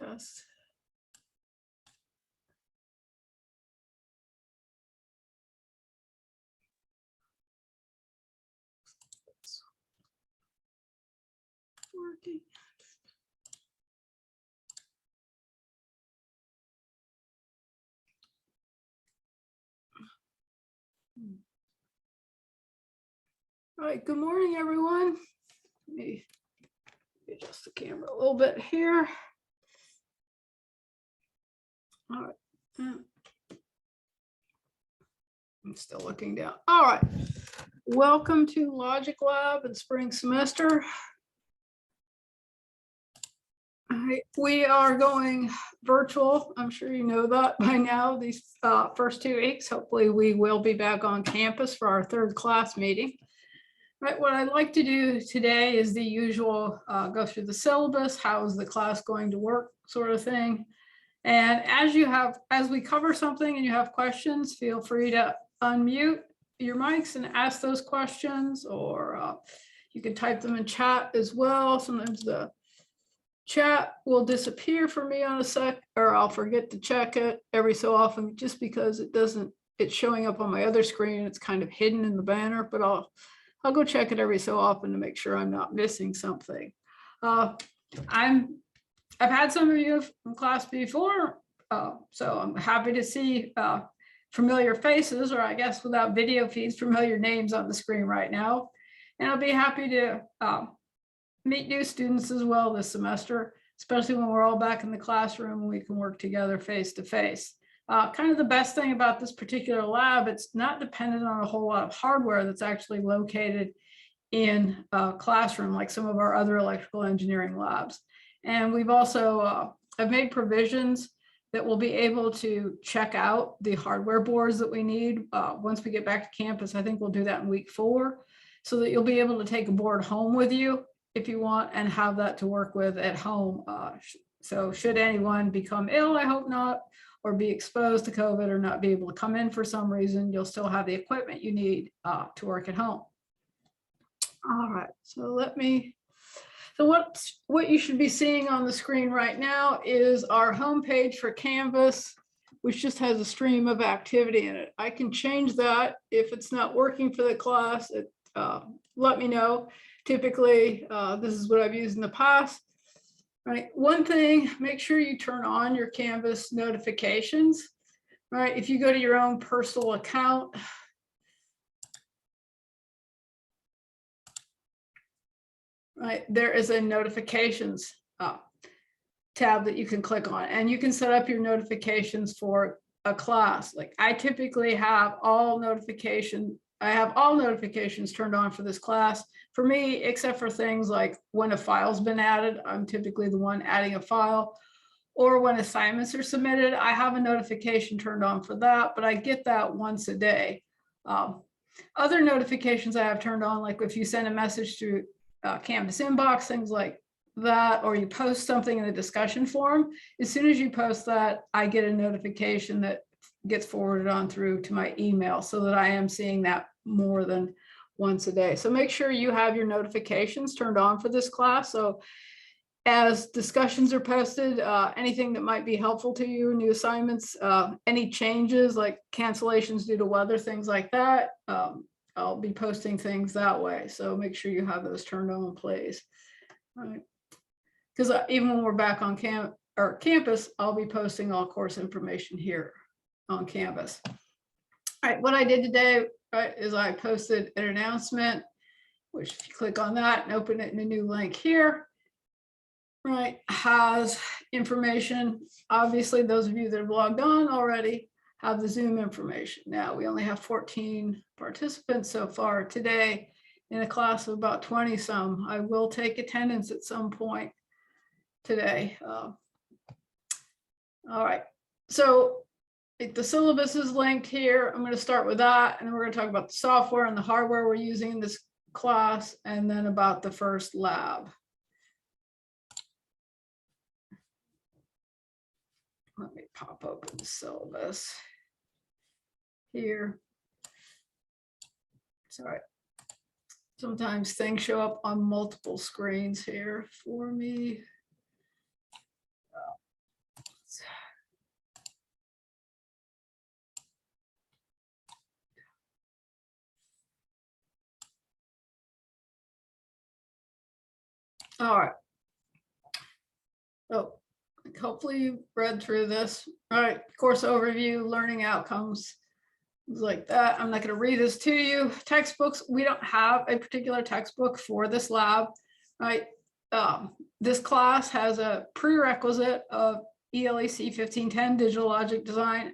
Test. It's working. All right, good morning, everyone. Let me adjust the camera a little bit here. All right. I'm still looking down. All right. Welcome to Logic Lab and spring semester. All right, we are going virtual. I'm sure you know that by now, these first 2 weeks. Hopefully we will be back on campus for our 3rd class meeting. Right, what I'd like to do today is the usual go through the syllabus, how is the class going to work sort of thing. And as we cover something and you have questions, feel free to unmute your mics and ask those questions, or you can type them in chat as well. Sometimes the chat will disappear for me on a sec, or I'll forget to check it every so often just because it's showing up on my other screen. It's kind of hidden in the banner, but I'll go check it every so often to make sure I'm not missing something. I've had some of you from class before, so I'm happy to see familiar faces, or I guess without video feeds, familiar names on the screen right now. And I'll be happy to meet new students as well this semester, especially when we're all back in the classroom and we can work together face to face. Kind of the best thing about this particular lab, it's not dependent on a whole lot of hardware that's actually located in a classroom like some of our other electrical engineering labs. And we've also, I've made provisions that we'll be able to check out the hardware boards that we need once we get back to campus. I think we'll do that in week 4, so that you'll be able to take a board home with you if you want and have that to work with at home. So should anyone become ill, I hope not, or be exposed to COVID or not be able to come in for some reason, you'll still have the equipment you need to work at home. All right, so what you should be seeing on the screen right now is our homepage for Canvas, which just has a stream of activity in it. I can change that if it's not working for the class. Let me know. Typically, this is what I've used in the past. Right. One thing, make sure you turn on your Canvas notifications. Right. If you go to your own personal account, right, there is a notifications tab that you can click on, and you can set up your notifications for a class. Like I typically have all notifications turned on for this class. For me, except for things like when a file's been added, I'm typically the one adding a file, or when assignments are submitted, I have a notification turned on for that, but I get that once a day. Other notifications I have turned on, like if you send a message to Canvas inbox, things like that, or you post something in the discussion forum, as soon as you post that, I get a notification that gets forwarded on through to my email, so that I am seeing that more than once a day. So make sure you have your notifications turned on for this class. So as discussions are posted, anything that might be helpful to you, new assignments, any changes like cancellations due to weather, things like that, I'll be posting things that way. So make sure you have those turned on, please. All right. Because even when we're back on campus, I'll be posting all course information here on Canvas. All right, what I did today, right, is I posted an announcement, which if you click on that and open it in a new link here, right, has information. Obviously, those of you that have logged on already have the Zoom information. Now, we only have 14 participants so far today in a class of about 20 some. I will take attendance at some point today. All right, so the syllabus is linked here. I'm going to start with that, and then we're going to talk about the software and the hardware we're using in this class, and then about the first lab. Let me pop open the syllabus here. Sorry. Sometimes things show up on multiple screens here for me. All right. So hopefully you read through this. All right, course overview, learning outcomes, things like that. I'm not going to read this to you. Textbooks, we don't have a particular textbook for this lab, right? This class has a prerequisite of ELEC 1510 digital logic design.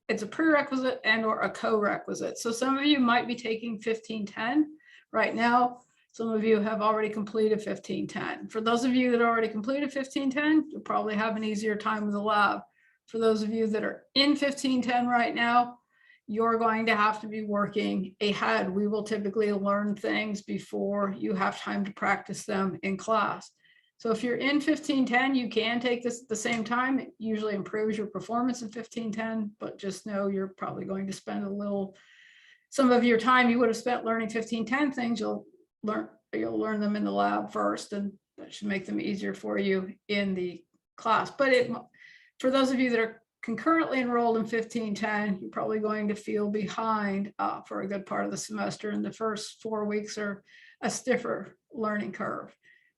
It's a prerequisite and or a co-requisite. So some of you might be taking 1510 right now. Some of you have already completed 1510. For those of you that already completed 1510, you'll probably have an easier time with the lab. For those of you that are in 1510 right now, you're going to have to be working ahead. We will typically learn things before you have time to practice them in class. So if you're in 1510, you can take this at the same time. It usually improves your performance in 1510, but just know you're probably going to spend some of your time you would have spent learning 1510 things, you'll learn them in the lab first, and that should make them easier for you in the class. But for those of you that are concurrently enrolled in 1510, you're probably going to feel behind for a good part of the semester, and the first 4 weeks are a stiffer learning curve,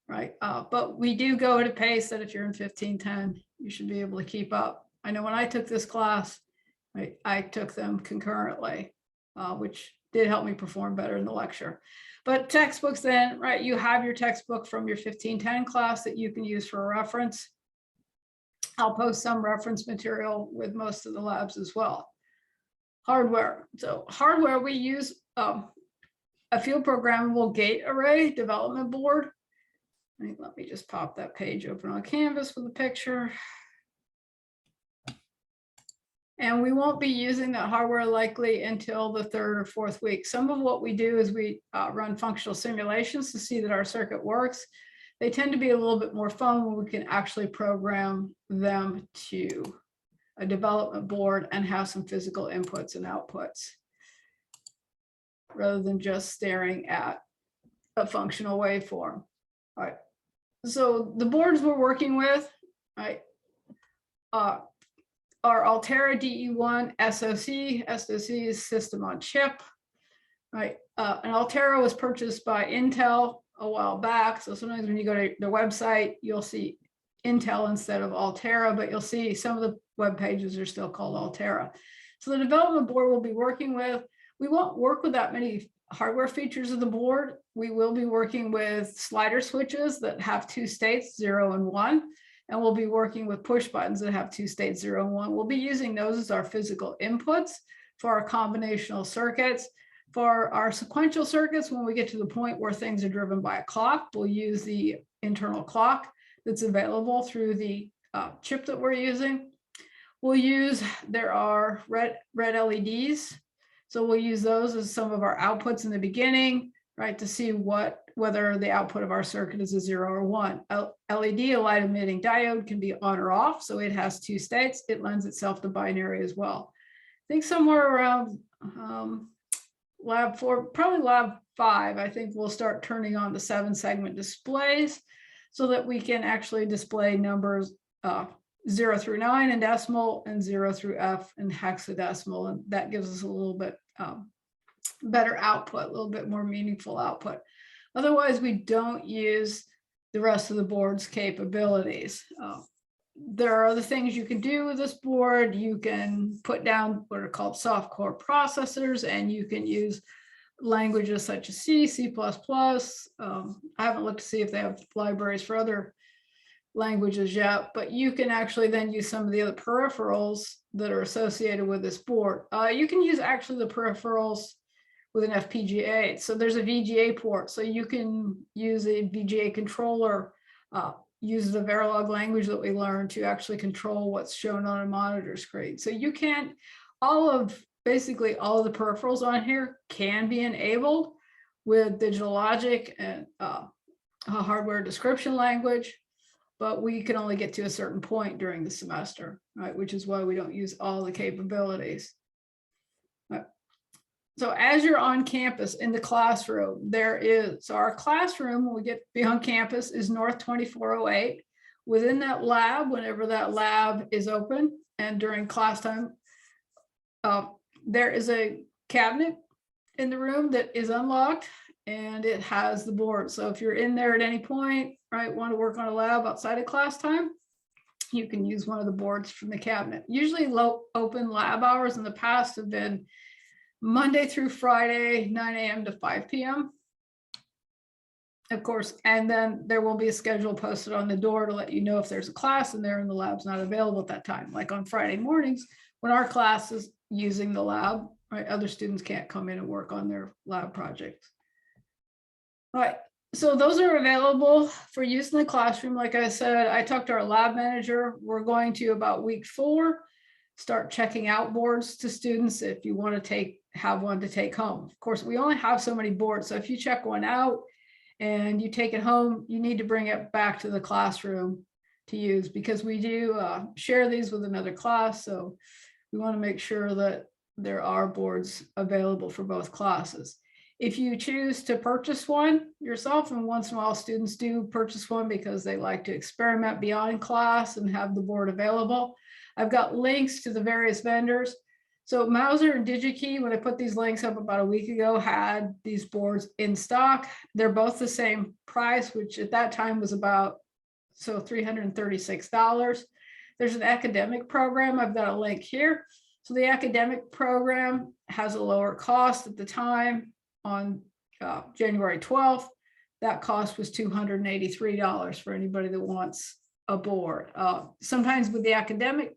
right? But we do go at a pace that if you're in 1510, you should be able to keep up. I know when I took this class, I took them concurrently, which did help me perform better in the lecture. But textbooks then, right, you have your textbook from your 1510 class that you can use for a reference. I'll post some reference material with most of the labs as well. Hardware. So hardware, we use a field programmable gate array development board. Let me just pop that page open on Canvas with a picture. And we won't be using that hardware likely until the 3rd or 4th week. Some of what we do is we run functional simulations to see that our circuit works. They tend to be a little bit more fun when we can actually program them to a development board and have some physical inputs and outputs, rather than just staring at a functional waveform. All right. So the boards we're working with, right, are Altera DE1 SoC. SoC is system on chip, right? And Altera was purchased by Intel a while back. So sometimes when you go to their website, you'll see Intel instead of Altera, but you'll see some of the web pages are still called Altera. So the development board we'll be working with, we won't work with that many hardware features of the board. We will be working with slider switches that have 2 states, 0 and 1. And we'll be working with push buttons that have 2 states, 0 and 1. We'll be using those as our physical inputs for our combinational circuits. For our sequential circuits, when we get to the point where things are driven by a clock, we'll use the internal clock that's available through the chip that we're using. There are red LEDs. So we'll use those as some of our outputs in the beginning, right, to see whether the output of our circuit is a 0 or 1. LED, a light emitting diode, can be on or off, so it has 2 states. It lends itself to binary as well. I think somewhere around lab 4, probably lab 5, I think we'll start turning on the 7-segment displays so that we can actually display numbers 0 through 9 in decimal and 0 through F in hexadecimal, and that gives us a little bit better output, a little bit more meaningful output. Otherwise, we don't use the rest of the board's capabilities. There are other things you can do with this board. You can put down what are called soft core processors, and you can use languages such as C, C++. I haven't looked to see if they have libraries for other languages yet, but you can actually then use some of the other peripherals that are associated with this board. You can use actually the peripherals with an FPGA. So there's a VGA port. So you can use a VGA controller, use the Verilog language that we learned to actually control what's shown on a monitor screen. So you can, basically all of the peripherals on here can be enabled with digital logic and a hardware description language, but we can only get to a certain point during the semester, right? Which is why we don't use all the capabilities. So as you're on campus in the classroom, so our classroom, when we get beyond campus, is North 2408. Within that lab, whenever that lab is open and during class time, there is a cabinet in the room that is unlocked and it has the board. So if you're in there at any point, right, want to work on a lab outside of class time, you can use one of the boards from the cabinet. Usually low open lab hours in the past have been Monday through Friday, 9 a.m. to 5 p.m. Of course, and then there will be a schedule posted on the door to let you know if there's a class in there and the lab's not available at that time. Like on Friday mornings, when our class is using the lab, right, other students can't come in and work on their lab projects. All right, so those are available for use in the classroom. Like I said, I talked to our lab manager. We're going to, about week 4, start checking out boards to students if you want to have one to take home. Of course, we only have so many boards, so if you check one out and you take it home, you need to bring it back to the classroom to use, because we do share these with another class. So we want to make sure that there are boards available for both classes. If you choose to purchase one yourself, and once in a while students do purchase one because they like to experiment beyond class and have the board available, I've got links to the various vendors. So Mouser and DigiKey, when I put these links up about a week ago, had these boards in stock. They're both the same price, which at that time was about $336. There's an academic program. I've got a link here. So the academic program has a lower cost at the time on January 12th. That cost was $283 for anybody that wants a board. Sometimes with the academic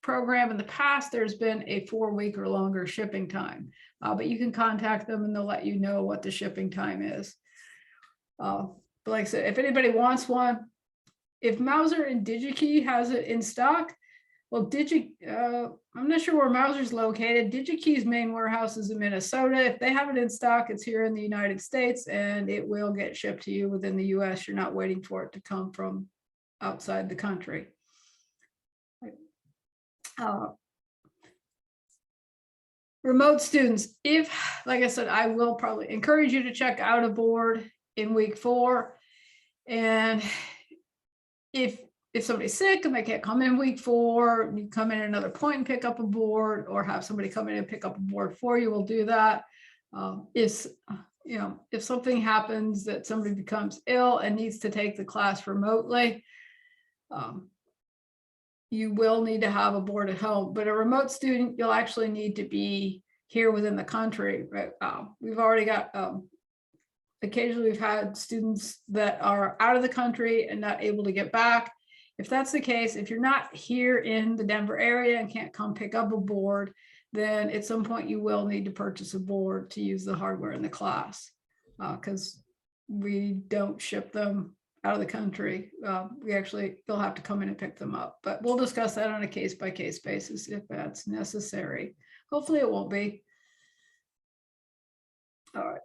program in the past, there's been a 4-week or longer shipping time, but you can contact them and they'll let you know what the shipping time is. But like I said, if anybody wants one, if Mouser and DigiKey has it in stock, well, I'm not sure where Mouser's located. DigiKey's main warehouse is in Minnesota. If they have it in stock, it's here in the United States and it will get shipped to you within the US. You're not waiting for it to come from outside the country. Remote students, if, like I said, I will probably encourage you to check out a board in week 4. And if somebody's sick and they can't come in week 4, you come in at another point and pick up a board, or have somebody come in and pick up a board for you, we'll do that. If something happens that somebody becomes ill and needs to take the class remotely, you will need to have a board at home. But a remote student, you'll actually need to be here within the country. Right? We've already got, occasionally we've had students that are out of the country and not able to get back. If that's the case, if you're not here in the Denver area and can't come pick up a board, then at some point you will need to purchase a board to use the hardware in the class, because we don't ship them out of the country. They'll have to come in and pick them up, but we'll discuss that on a case-by-case basis if that's necessary. Hopefully it won't be. All right.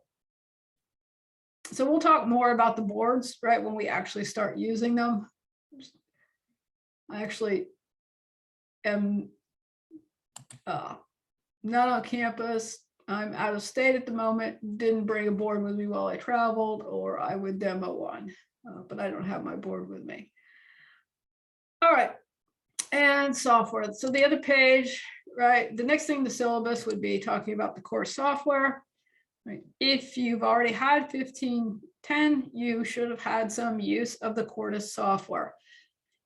So we'll talk more about the boards, right, when we actually start using them. I actually am not on campus. I'm out of state at the moment. Didn't bring a board with me while I traveled, or I would demo one. But I don't have my board with me. All right, and software. So the other page, right? The next thing, the syllabus would be talking about the course software. Right? If you've already had 1510, you should have had some use of the Quartus software.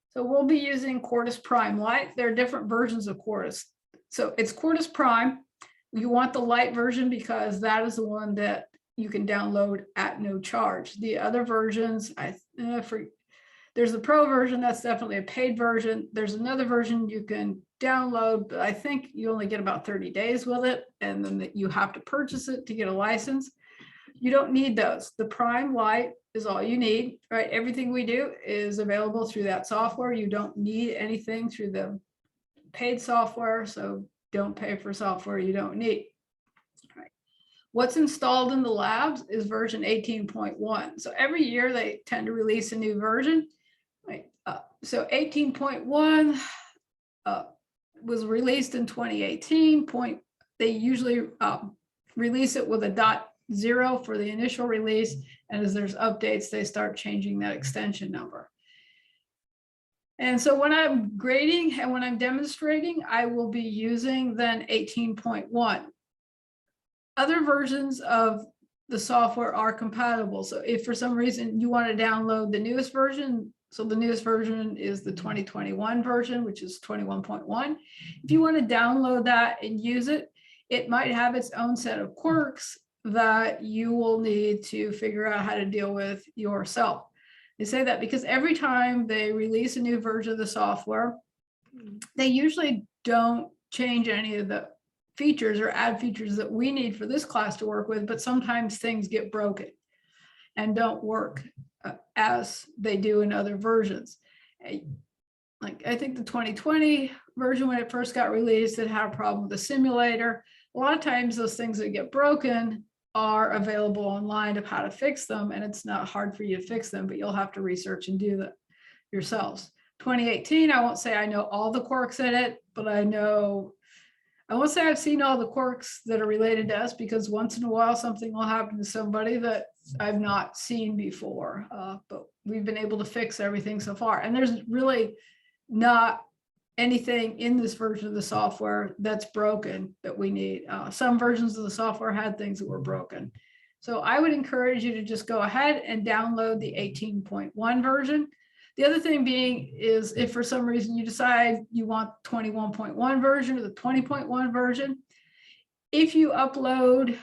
So we'll be using Quartus Prime Lite. There are different versions of Quartus. So it's Quartus Prime. You want the Lite version because that is the one that you can download at no charge. The other versions, there's the Pro version, that's definitely a paid version. There's another version you can download, but I think you only get about 30 days with it, and then you have to purchase it to get a license. You don't need those. The Prime Lite is all you need, right? Everything we do is available through that software. You don't need anything through the paid software, so don't pay for software you don't need. What's installed in the labs is version 18.1. So every year they tend to release a new version. Right? So 18.1 was released in 2018. They usually release it with a .0 for the initial release. And as there's updates, they start changing that extension number. And so when I'm grading and when I'm demonstrating, I will be using then 18.1. Other versions of the software are compatible. So if for some reason you want to download the newest version, so the newest version is the 2021 version, which is 21.1. If you want to download that and use it, it might have its own set of quirks that you will need to figure out how to deal with yourself. They say that because every time they release a new version of the software, they usually don't change any of the features or add features that we need for this class to work with, but sometimes things get broken and don't work as they do in other versions. Like I think the 2020 version, when it first got released, it had a problem with the simulator. A lot of times those things that get broken are available online of how to fix them, and it's not hard for you to fix them, but you'll have to research and do that yourselves. 2018, I won't say I know all the quirks in it, but I won't say I've seen all the quirks that are related to us, because once in a while something will happen to somebody that I've not seen before, but we've been able to fix everything so far. And there's really not anything in this version of the software that's broken that we need. Some versions of the software had things that were broken. So I would encourage you to just go ahead and download the 18.1 version. The other thing being is if for some reason you decide you want 21.1 version or the 20.1 version, if you open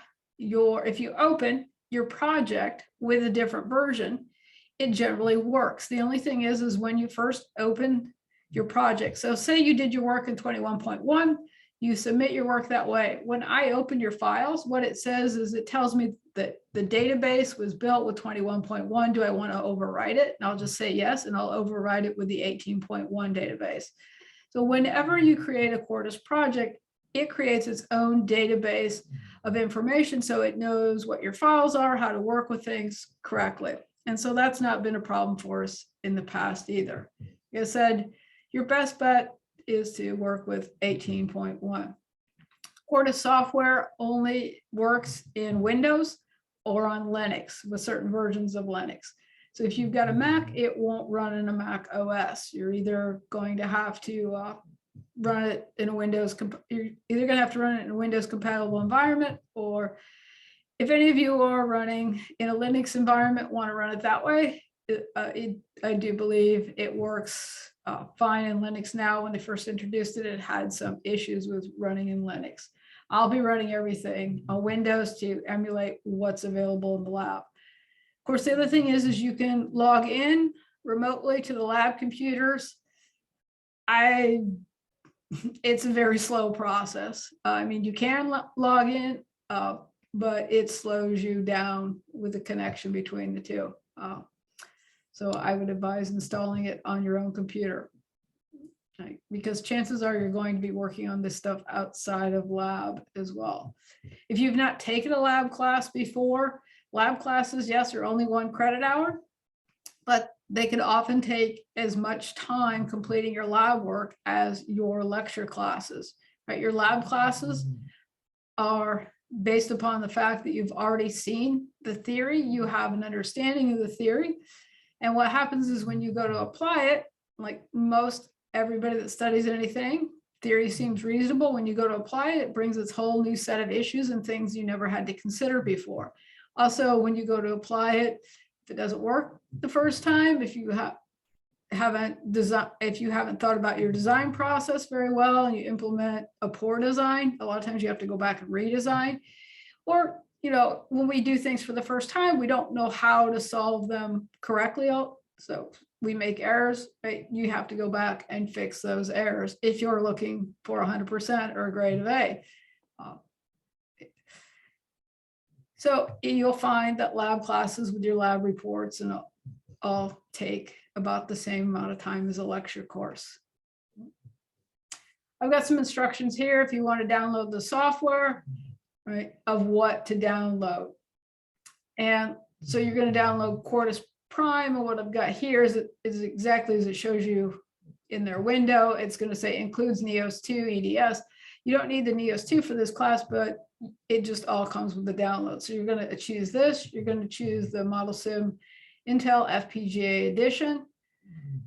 your project with a different version, it generally works. The only thing is when you first open your project. So say you did your work in 21.1, you submit your work that way. When I open your files, what it says is it tells me that the database was built with 21.1. Do I want to overwrite it? And I'll just say yes, and I'll overwrite it with the 18.1 database. So whenever you create a Quartus project, it creates its own database of information, so it knows what your files are, how to work with things correctly. And so that's not been a problem for us in the past either. Like I said, your best bet is to work with 18.1. Quartus software only works in Windows or on Linux with certain versions of Linux. So if you've got a Mac, it won't run in a Mac OS. You're either going to have to run it in a Windows compatible environment, or if any of you are running in a Linux environment, want to run it that way, I do believe it works fine in Linux now. When they first introduced it, it had some issues with running in Linux. I'll be running everything on Windows to emulate what's available in the lab. Of course, the other thing is you can log in remotely to the lab computers. It's a very slow process. I mean, you can log in, but it slows you down with the connection between the two. So I would advise installing it on your own computer, right? Because chances are you're going to be working on this stuff outside of lab as well. If you've not taken a lab class before, lab classes, yes, are only 1 credit hour, but they can often take as much time completing your lab work as your lecture classes, right? Your lab classes are based upon the fact that you've already seen the theory, you have an understanding of the theory. And what happens is when you go to apply it, like most everybody that studies anything, theory seems reasonable. When you go to apply it, it brings this whole new set of issues and things you never had to consider before. Also, when you go to apply it, if it doesn't work the first time, if you haven't thought about your design process very well and you implement a poor design, a lot of times you have to go back and redesign. Or, you know, when we do things for the first time, we don't know how to solve them correctly. So we make errors, right? You have to go back and fix those errors if you're looking for 100% or a grade of A. So you'll find that lab classes with your lab reports and all take about the same amount of time as a lecture course. I've got some instructions here if you want to download the software, right, of what to download. And so you're going to download Quartus Prime, and what I've got here is exactly as it shows you in their window. It's going to say includes Neos 2 EDS. You don't need the Neos 2 for this class, but it just all comes with the download. So you're going to choose this. You're going to choose the ModelSim Intel FPGA edition.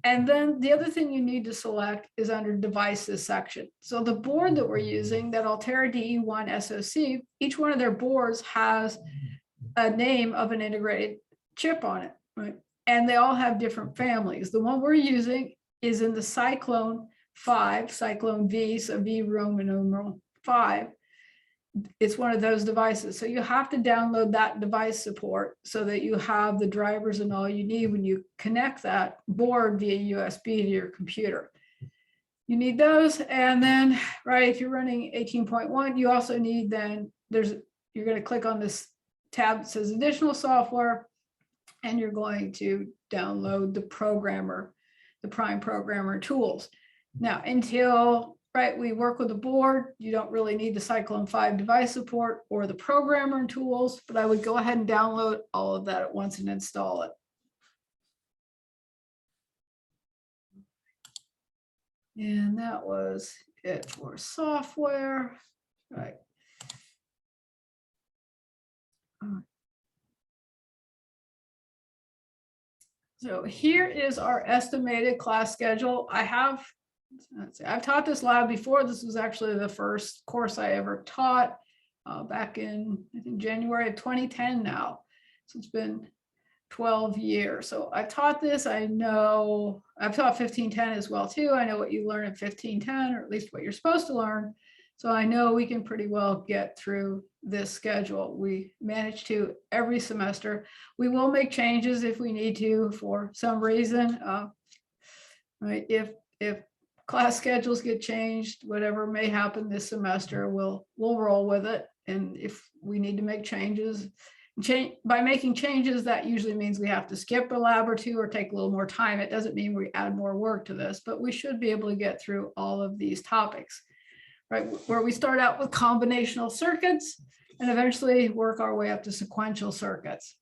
And then the other thing you need to select is under devices section. So the board that we're using, that Altera DE1 SoC, each one of their boards has a name of an integrated chip on it, right? And they all have different families. The one we're using is in the Cyclone 5, Cyclone V, so V Roman numeral 5. It's one of those devices. So you have to download that device support so that you have the drivers and all you need when you connect that board via USB to your computer. You need those. And then, right, if you're running 18.1, you also need then, you're going to click on this tab that says additional software, and you're going to download the programmer, the Prime Programmer tools. Now, until we work with the board, you don't really need the Cyclone 5 device support or the programmer tools, but I would go ahead and download all of that at once and install it. And that was it for software, right? So here is our estimated class schedule. I've taught this lab before. This was actually the first course I ever taught back in, I think, January of 2010 now. So it's been 12 years. So I taught this. I know I've taught 1510 as well too. I know what you learn in 1510, or at least what you're supposed to learn. So I know we can pretty well get through this schedule. We manage to every semester. We will make changes if we need to for some reason. Right? If class schedules get changed, whatever may happen this semester, we'll roll with it. And if we need to make changes, by making changes, that usually means we have to skip a lab or two or take a little more time. It doesn't mean we add more work to this, but we should be able to get through all of these topics, right? Where we start out with combinational circuits and eventually work our way up to sequential circuits.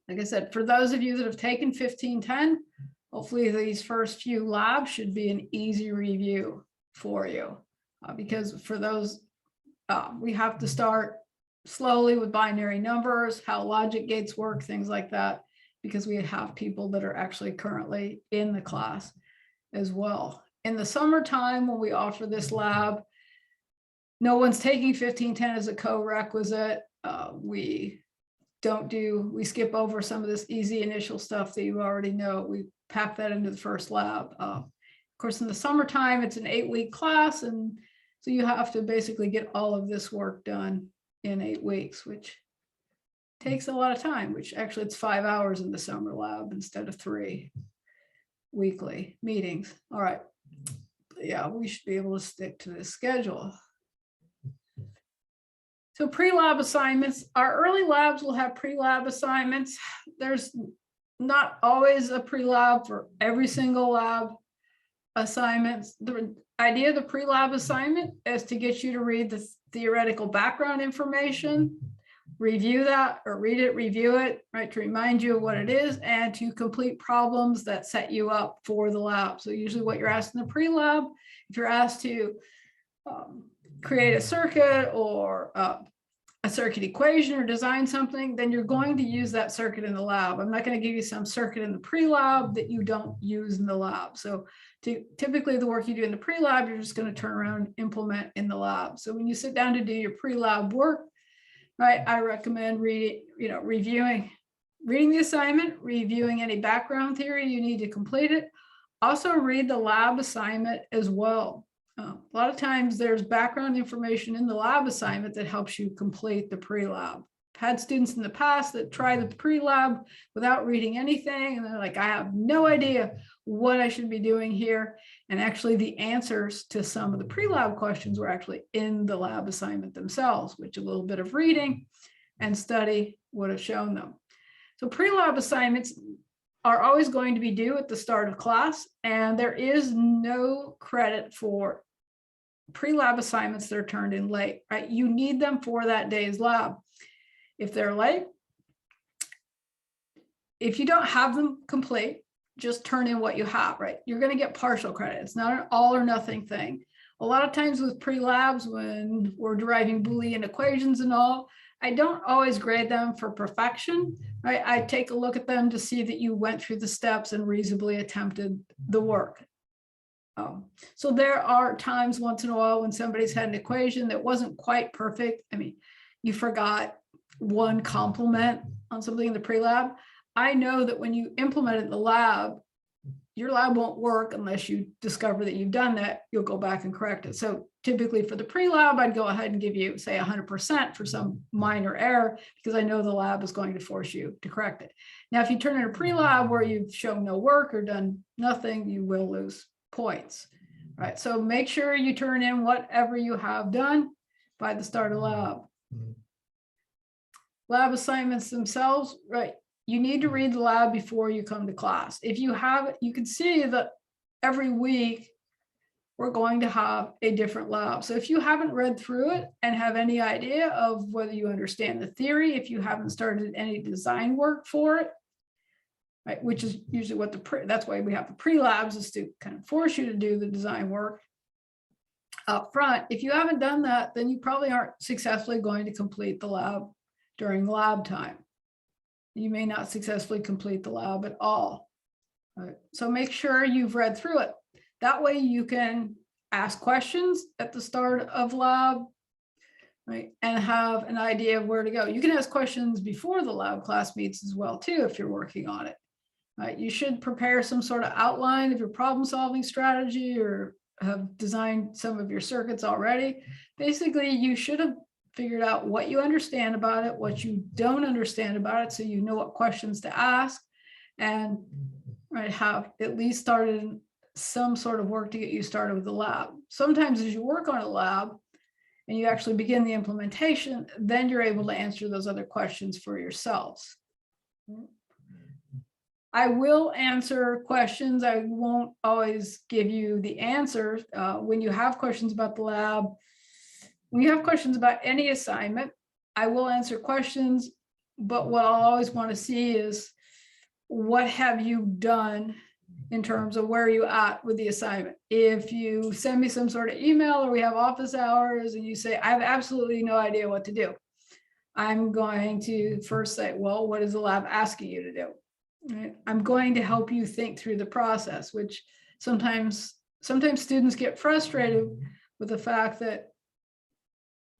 Like I said, for those of you that have taken 1510, hopefully these first few labs should be an easy review for you, because for those, we have to start slowly with binary numbers, how logic gates work, things like that, because we have people that are actually currently in the class as well. In the summertime, when we offer this lab, no one's taking 1510 as a co-requisite. We skip over some of this easy initial stuff that you already know. We pack that into the first lab. Of course, in the summertime, it's an 8-week class, and so you have to basically get all of this work done in 8 weeks, which takes a lot of time, which actually it's 5 hours in the summer lab instead of 3 weekly meetings. All right. Yeah, we should be able to stick to this schedule. So pre-lab assignments, our early labs will have pre-lab assignments. There's not always a pre-lab for every single lab assignments. The idea of the pre-lab assignment is to get you to read the theoretical background information, review that, or read it, review it, right, to remind you of what it is, and to complete problems that set you up for the lab. So usually what you're asked in the pre-lab, if you're asked to create a circuit or a circuit equation or design something, then you're going to use that circuit in the lab. I'm not going to give you some circuit in the pre-lab that you don't use in the lab. So typically the work you do in the pre-lab, you're just going to turn around and implement in the lab. So when you sit down to do your pre-lab work, right, I recommend reading the assignment, reviewing any background theory you need to complete it. Also read the lab assignment as well. A lot of times there's background information in the lab assignment that helps you complete the pre-lab. I've had students in the past that try the pre-lab without reading anything, and they're like, I have no idea what I should be doing here. And actually the answers to some of the pre-lab questions were actually in the lab assignment themselves, which a little bit of reading and study would have shown them. So pre-lab assignments are always going to be due at the start of class, and there is no credit for pre-lab assignments that are turned in late, right? You need them for that day's lab. If they're late, if you don't have them complete, just turn in what you have, right? You're going to get partial credit. It's not an all or nothing thing. A lot of times with pre-labs, when we're deriving Boolean equations and all, I don't always grade them for perfection, right? I take a look at them to see that you went through the steps and reasonably attempted the work. So there are times once in a while when somebody's had an equation that wasn't quite perfect. I mean, you forgot one compliment on something in the pre-lab. I know that when you implement it in the lab, your lab won't work unless you discover that you've done that. You'll go back and correct it. So typically for the pre-lab, I'd go ahead and give you, say, 100% for some minor error, because I know the lab is going to force you to correct it. Now, if you turn in a pre-lab where you've shown no work or done nothing, you will lose points. Right. So make sure you turn in whatever you have done by the start of lab. Lab assignments themselves, right? You need to read the lab before you come to class. If you have it, you can see that every week we're going to have a different lab. So if you haven't read through it and have any idea of whether you understand the theory, if you haven't started any design work for it, right, which is usually what that's why we have the pre-labs, is to kind of force you to do the design work up front. If you haven't done that, then you probably aren't successfully going to complete the lab during lab time. You may not successfully complete the lab at all. Right. So make sure you've read through it. That way you can ask questions at the start of lab, right, and have an idea of where to go. You can ask questions before the lab class meets as well, too, if you're working on it. Right. You should prepare some sort of outline of your problem-solving strategy, or have designed some of your circuits already. Basically, you should have figured out what you understand about it, what you don't understand about it, so you know what questions to ask, and right, have at least started some sort of work to get you started with the lab. Sometimes as you work on a lab and you actually begin the implementation, then you're able to answer those other questions for yourselves. I will answer questions. I won't always give you the answers. When you have questions about the lab, when you have questions about any assignment, I will answer questions, but what I'll always want to see is, what have you done in terms of where are you at with the assignment? If you send me some sort of email or we have office hours and you say, I have absolutely no idea what to do, I'm going to first say, well, what is the lab asking you to do? Right? I'm going to help you think through the process, which sometimes students get frustrated with the fact that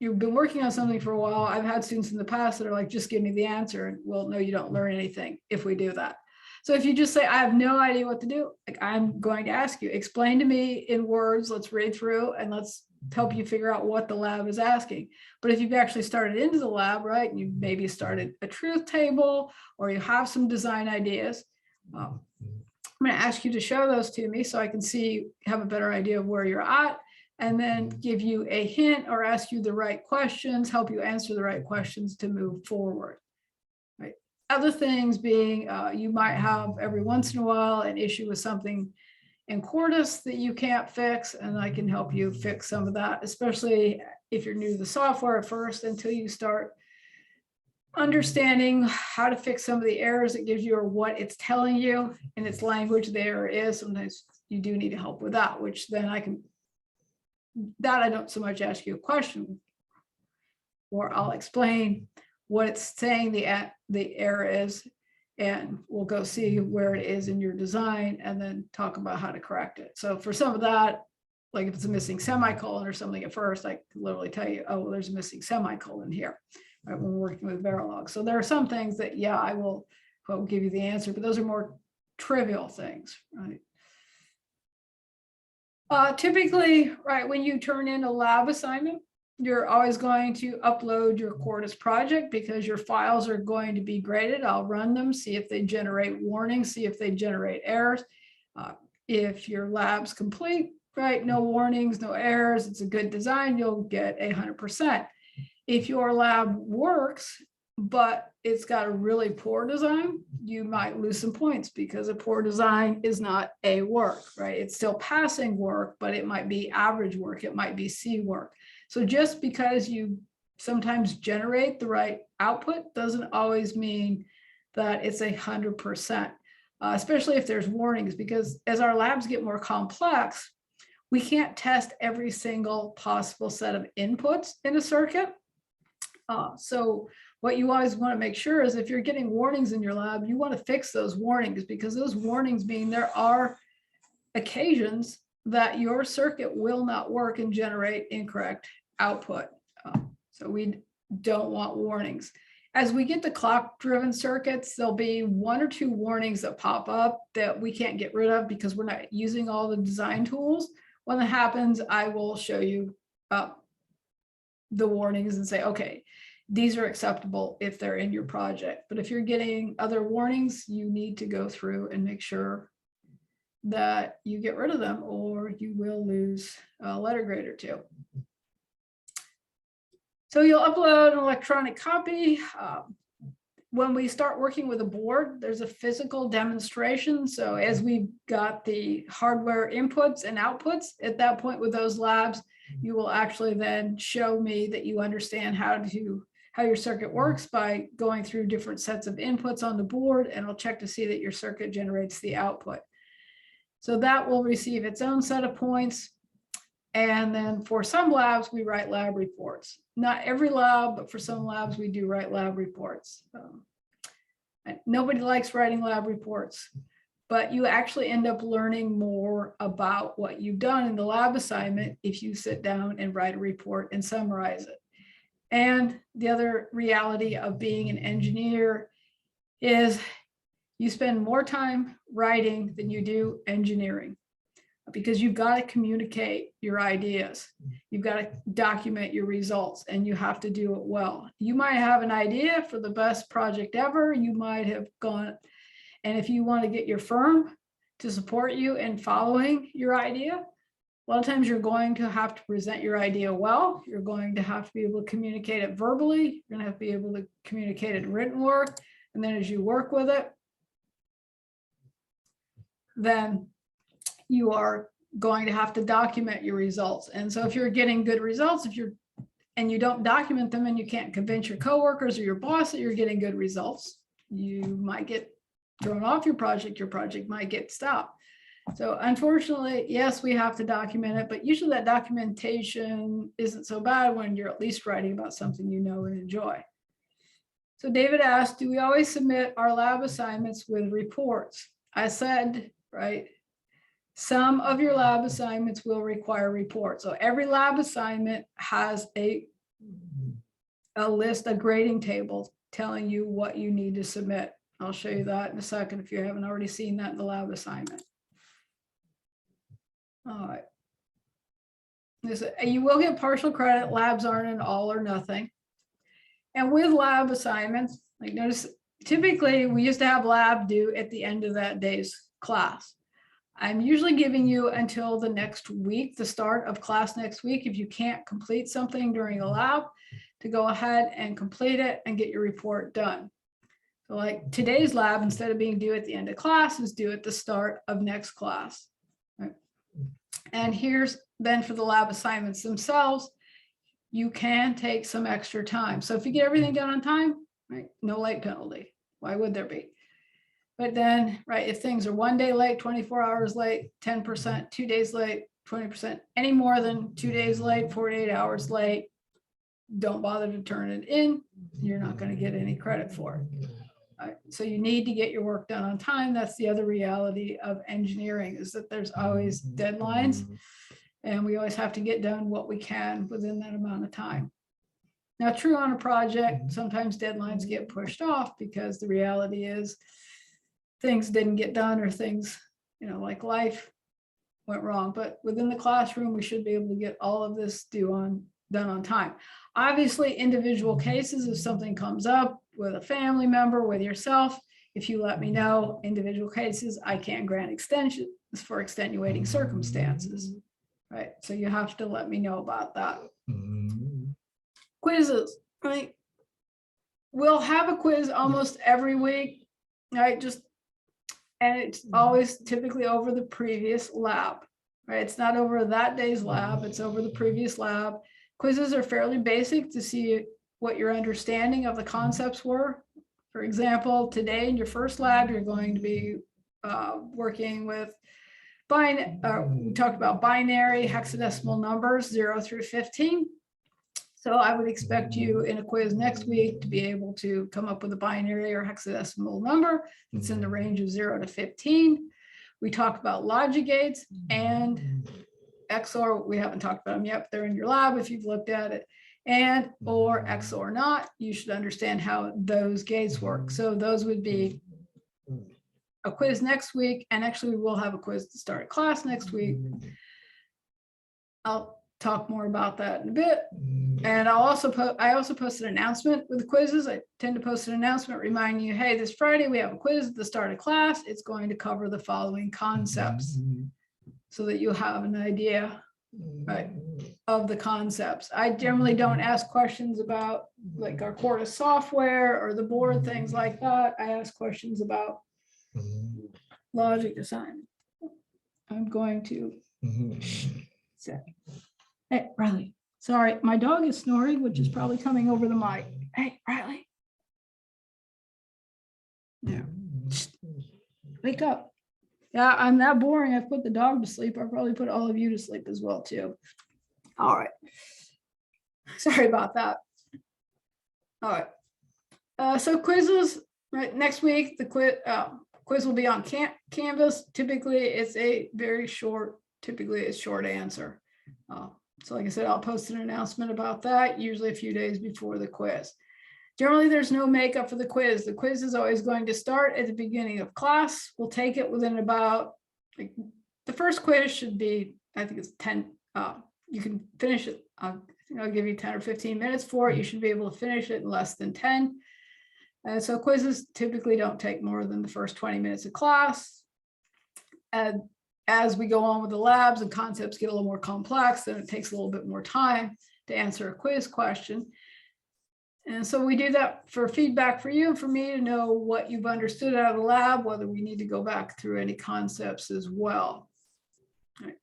you've been working on something for a while. I've had students in the past that are like, just give me the answer. And well, no, you don't learn anything if we do that. So if you just say, I have no idea what to do, like, I'm going to ask you, explain to me in words, let's read through and let's help you figure out what the lab is asking. But if you've actually started into the lab, right, and you maybe started a truth table, or you have some design ideas, I'm going to ask you to show those to me so I can see, have a better idea of where you're at, and then give you a hint or ask you the right questions, help you answer the right questions to move forward. Right. Other things being, you might have every once in a while an issue with something in Quartus that you can't fix, and I can help you fix some of that, especially if you're new to the software at first, until you start understanding how to fix some of the errors it gives you, or what it's telling you in its language the error is. Sometimes you do need help with that, which then I don't so much ask you a question, or I'll explain what it's saying the error is, and we'll go see where it is in your design and then talk about how to correct it. So for some of that, like if it's a missing semicolon or something at first, I can literally tell you, oh, well, there's a missing semicolon here, right, when we're working with Verilog. So there are some things that, yeah, I will give you the answer, but those are more trivial things, right? Typically, right, when you turn in a lab assignment, you're always going to upload your Quartus project, because your files are going to be graded. I'll run them, see if they generate warnings, see if they generate errors. If your lab's complete, right, no warnings, no errors, it's a good design, you'll get 100%. If your lab works, but it's got a really poor design, you might lose some points, because a poor design is not A work, right? It's still passing work, but it might be average work, it might be C work. So just because you sometimes generate the right output doesn't always mean that it's 100%, especially if there's warnings, because as our labs get more complex, we can't test every single possible set of inputs in a circuit. So what you always want to make sure is, if you're getting warnings in your lab, you want to fix those warnings, because those warnings mean there are occasions that your circuit will not work and generate incorrect output. So we don't want warnings. as we get to clock-driven circuits, there'll be 1 or 2 warnings that pop up that we can't get rid of because we're not using all the design tools. When that happens, I will show you the warnings and say, okay, these are acceptable if they're in your project. But if you're getting other warnings, you need to go through and make sure that you get rid of them, or you will lose a letter grade or 2. So you'll upload an electronic copy. When we start working with a board, there's a physical demonstration. So as we've got the hardware inputs and outputs, at that point with those labs, you will actually then show me that you understand how your circuit works by going through different sets of inputs on the board, and I'll check to see that your circuit generates the output. So that will receive its own set of points. And then for some labs, we write lab reports. Not every lab, but for some labs, we do write lab reports. Nobody likes writing lab reports, but you actually end up learning more about what you've done in the lab assignment if you sit down and write a report and summarize it. And the other reality of being an engineer is you spend more time writing than you do engineering, because you've got to communicate your ideas. You've got to document your results, and you have to do it well. You might have an idea for the best project ever. You might have gone, and if you want to get your firm to support you in following your idea, a lot of times you're going to have to present your idea well. You're going to have to be able to communicate it verbally. You're going to have to be able to communicate it in written work. And then as you work with it, then you are going to have to document your results. And so if you're getting good results, and you don't document them and you can't convince your coworkers or your boss that you're getting good results, you might get thrown off your project might get stopped. So unfortunately, yes, we have to document it, but usually that documentation isn't so bad when you're at least writing about something you know and enjoy. So David asked, do we always submit our lab assignments with reports? I said, right, some of your lab assignments will require reports. So every lab assignment has a list, a grading table telling you what you need to submit. I'll show you that in a second if you haven't already seen that in the lab assignment. All right. You will get partial credit. Labs aren't an all or nothing. And with lab assignments, like notice, typically we used to have lab due at the end of that day's class. I'm usually giving you until the next week, the start of class next week, if you can't complete something during a lab, to go ahead and complete it and get your report done. So like today's lab, instead of being due at the end of class, is due at the start of next class. Right? And here's then for the lab assignments themselves, you can take some extra time. So if you get everything done on time, right, no late penalty. Why would there be? But then, right, if things are 1 day late, 24 hours late, 10%, 2 days late, 20%, any more than 2 days late, 48 hours late, don't bother to turn it in. You're not going to get any credit for it. Right? So you need to get your work done on time. That's the other reality of engineering, is that there's always deadlines, and we always have to get done what we can within that amount of time. Now, true on a project, sometimes deadlines get pushed off because the reality is things didn't get done, or things, like life went wrong. But within the classroom, we should be able to get all of this done on time. Obviously, individual cases, if something comes up with a family member, with yourself, if you let me know, individual cases, I can't grant extensions for extenuating circumstances, right? So you have to let me know about that. Quizzes, right? We'll have a quiz almost every week, right? And it's always typically over the previous lab, right? It's not over that day's lab, it's over the previous lab. Quizzes are fairly basic to see what your understanding of the concepts were. For example, today in your first lab, you're going to be working with we talked about binary hexadecimal numbers, 0 through 15. So I would expect you in a quiz next week to be able to come up with a binary or hexadecimal number that's in the range of 0 to 15. We talk about logic gates and XOR. We haven't talked about them yet, but they're in your lab if you've looked at it. and or X or not, you should understand how those gates work. So those would be a quiz next week, and actually we will have a quiz to start class next week. I'll talk more about that in a bit. And I also post an announcement with the quizzes. I tend to post an announcement reminding you, hey, this Friday we have a quiz at the start of class. It's going to cover the following concepts so that you'll have an idea, right, of the concepts. I generally don't ask questions about like our Quartus software or the board, things like that. I ask questions about logic design. I'm going to set. Hey, Riley, sorry, my dog is snoring, which is probably coming over the mic. Hey, Riley. Yeah. Wake up. Yeah, I'm that boring. I've put the dog to sleep. I'll probably put all of you to sleep as well, too. All right. Sorry about that. All right. So quizzes, right? Next week, the quiz will be on Canvas. Typically, it's a very short, short answer. So like I said, I'll post an announcement about that, usually a few days before the quiz. Generally, there's no makeup for the quiz. The quiz is always going to start at the beginning of class. We'll take it within about, like, the first quiz should be, I think it's 10, you can finish it. I'll give you 10 or 15 minutes for it. You should be able to finish it in less than 10. So quizzes typically don't take more than the first 20 minutes of class. And as we go on with the labs and concepts get a little more complex, then it takes a little bit more time to answer a quiz question. And so we do that for feedback for you and for me to know what you've understood out of the lab, whether we need to go back through any concepts as well. Right.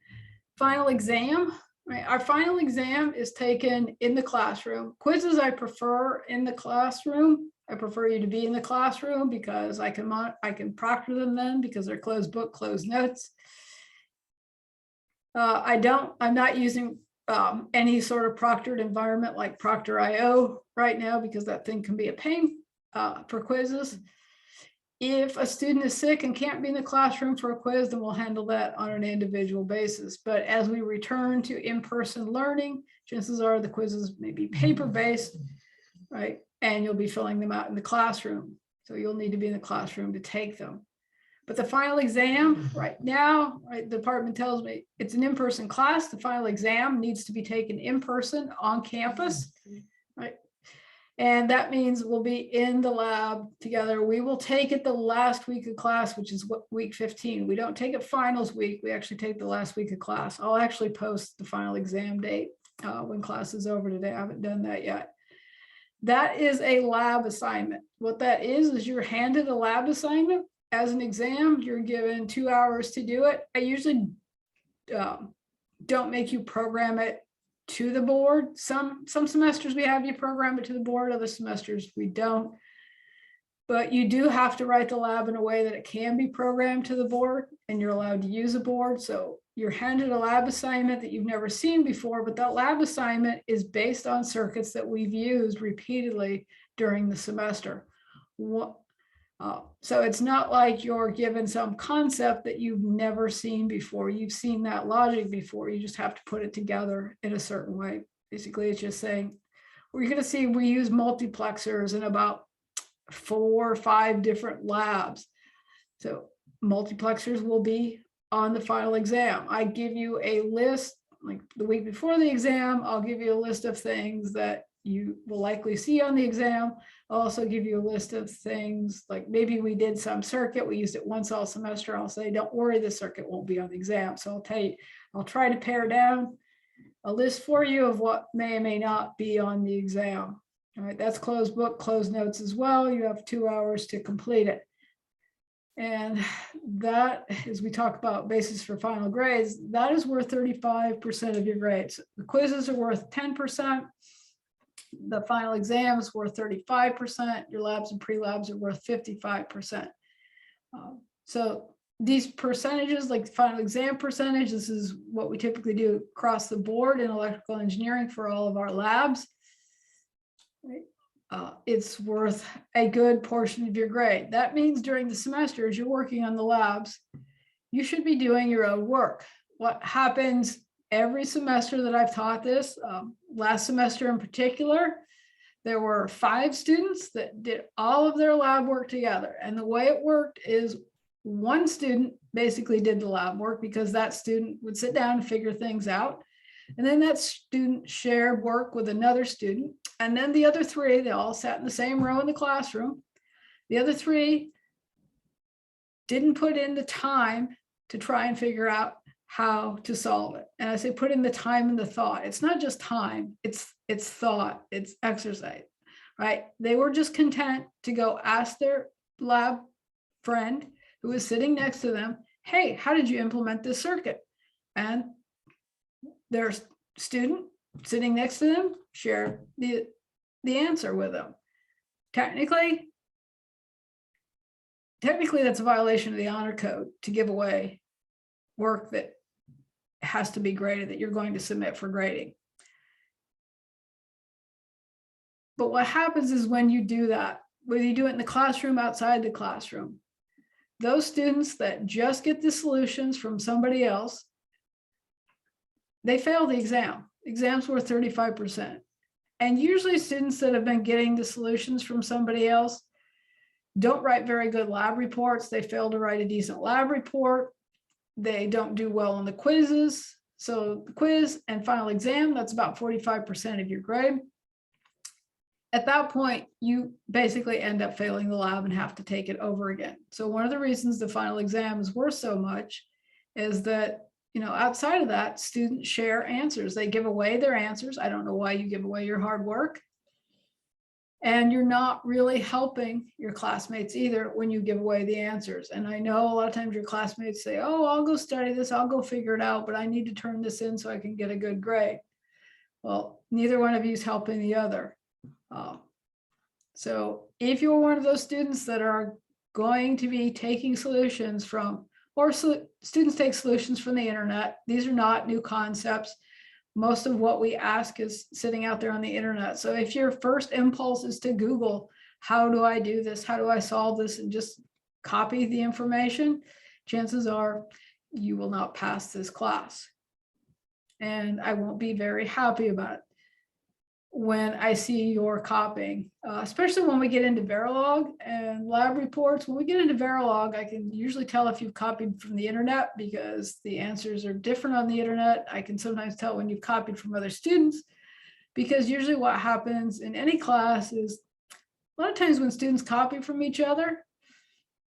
Final exam, right? Our final exam is taken in the classroom. Quizzes I prefer in the classroom. I prefer you to be in the classroom because I can proctor them then because they're closed book, closed notes. I'm not using any sort of proctored environment like Proctor.io right now because that thing can be a pain for quizzes. If a student is sick and can't be in the classroom for a quiz, then we'll handle that on an individual basis. But as we return to in-person learning, chances are the quizzes may be paper-based, right? And you'll be filling them out in the classroom. So you'll need to be in the classroom to take them. But the final exam right now, right, the department tells me it's an in-person class. The final exam needs to be taken in person on campus, right? And that means we'll be in the lab together. We will take it the last week of class, which is week 15. We don't take it finals week. We actually take the last week of class. I'll actually post the final exam date when class is over today. I haven't done that yet. That is a lab assignment. What that is you're handed a lab assignment. As an exam, you're given 2 hours to do it. I usually don't make you program it to the board. Some semesters we have you program it to the board, other semesters we don't. But you do have to write the lab in a way that it can be programmed to the board and you're allowed to use a board. So you're handed a lab assignment that you've never seen before, but that lab assignment is based on circuits that we've used repeatedly during the semester. So it's not like you're given some concept that you've never seen before. You've seen that logic before. You just have to put it together in a certain way. Basically, it's just saying, we're going to see we use multiplexers in about 4 or 5 different labs. So multiplexers will be on the final exam. I give you a list, like the week before the exam, I'll give you a list of things that you will likely see on the exam. I'll also give you a list of things like maybe we did some circuit, we used it once all semester. I'll say, don't worry, the circuit won't be on the exam. So I'll tell you, I'll try to pare down a list for you of what may or may not be on the exam. All right, that's closed book, closed notes as well. You have 2 hours to complete it. And that, as we talk about basis for final grades, that is worth 35% of your grades. The quizzes are worth 10%. The final exam is worth 35%. Your labs and pre-labs are worth 55%. So these percentages, like the final exam percentage, this is what we typically do across the board in electrical engineering for all of our labs. Right? It's worth a good portion of your grade. That means during the semester, as you're working on the labs, you should be doing your own work. What happens every semester that I've taught this, last semester in particular, there were 5 students that did all of their lab work together. And the way it worked is one student basically did the lab work because that student would sit down and figure things out. And then that student shared work with another student. And then the other 3, they all sat in the same row in the classroom. The other 3 didn't put in the time to try and figure out how to solve it. And I say put in the time and the thought. It's not just time, it's thought, it's exercise, right? They were just content to go ask their lab friend who was sitting next to them, hey, how did you implement this circuit? And their student sitting next to them shared the answer with them. Technically, that's a violation of the honor code to give away work that has to be graded, that you're going to submit for grading. But what happens is when you do that, whether you do it in the classroom, outside the classroom, those students that just get the solutions from somebody else, they fail the exam. Exams worth 35%. And usually students that have been getting the solutions from somebody else don't write very good lab reports. They fail to write a decent lab report. They don't do well on the quizzes. So the quiz and final exam, that's about 45% of your grade. At that point, you basically end up failing the lab and have to take it over again. So one of the reasons the final exam is worth so much is that, outside of that, students share answers. They give away their answers. I don't know why you give away your hard work. And you're not really helping your classmates either when you give away the answers. And I know a lot of times your classmates say, oh, I'll go study this, I'll go figure it out, but I need to turn this in so I can get a good grade. Well, neither one of you is helping the other. So if you're one of those students that are going to be taking solutions from, or students take solutions from the internet, these are not new concepts. Most of what we ask is sitting out there on the internet. So if your first impulse is to Google, how do I do this? How do I solve this? And just copy the information, chances are you will not pass this class. And I won't be very happy about it when I see your copying, especially when we get into Verilog and lab reports. When we get into Verilog, I can usually tell if you've copied from the internet because the answers are different on the internet. I can sometimes tell when you've copied from other students, because usually what happens in any class is a lot of times when students copy from each other,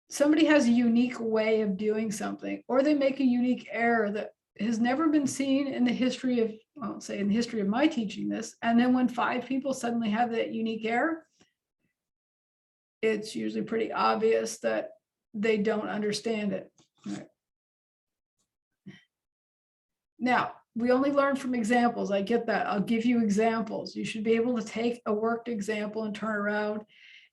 somebody has a unique way of doing something, or they make a unique error that has never been seen in the history of, I won't say in the history of my teaching this. And then when 5 people suddenly have that unique error, it's usually pretty obvious that they don't understand it. Right. Now, we only learn from examples. I get that. I'll give you examples. You should be able to take a worked example and turn around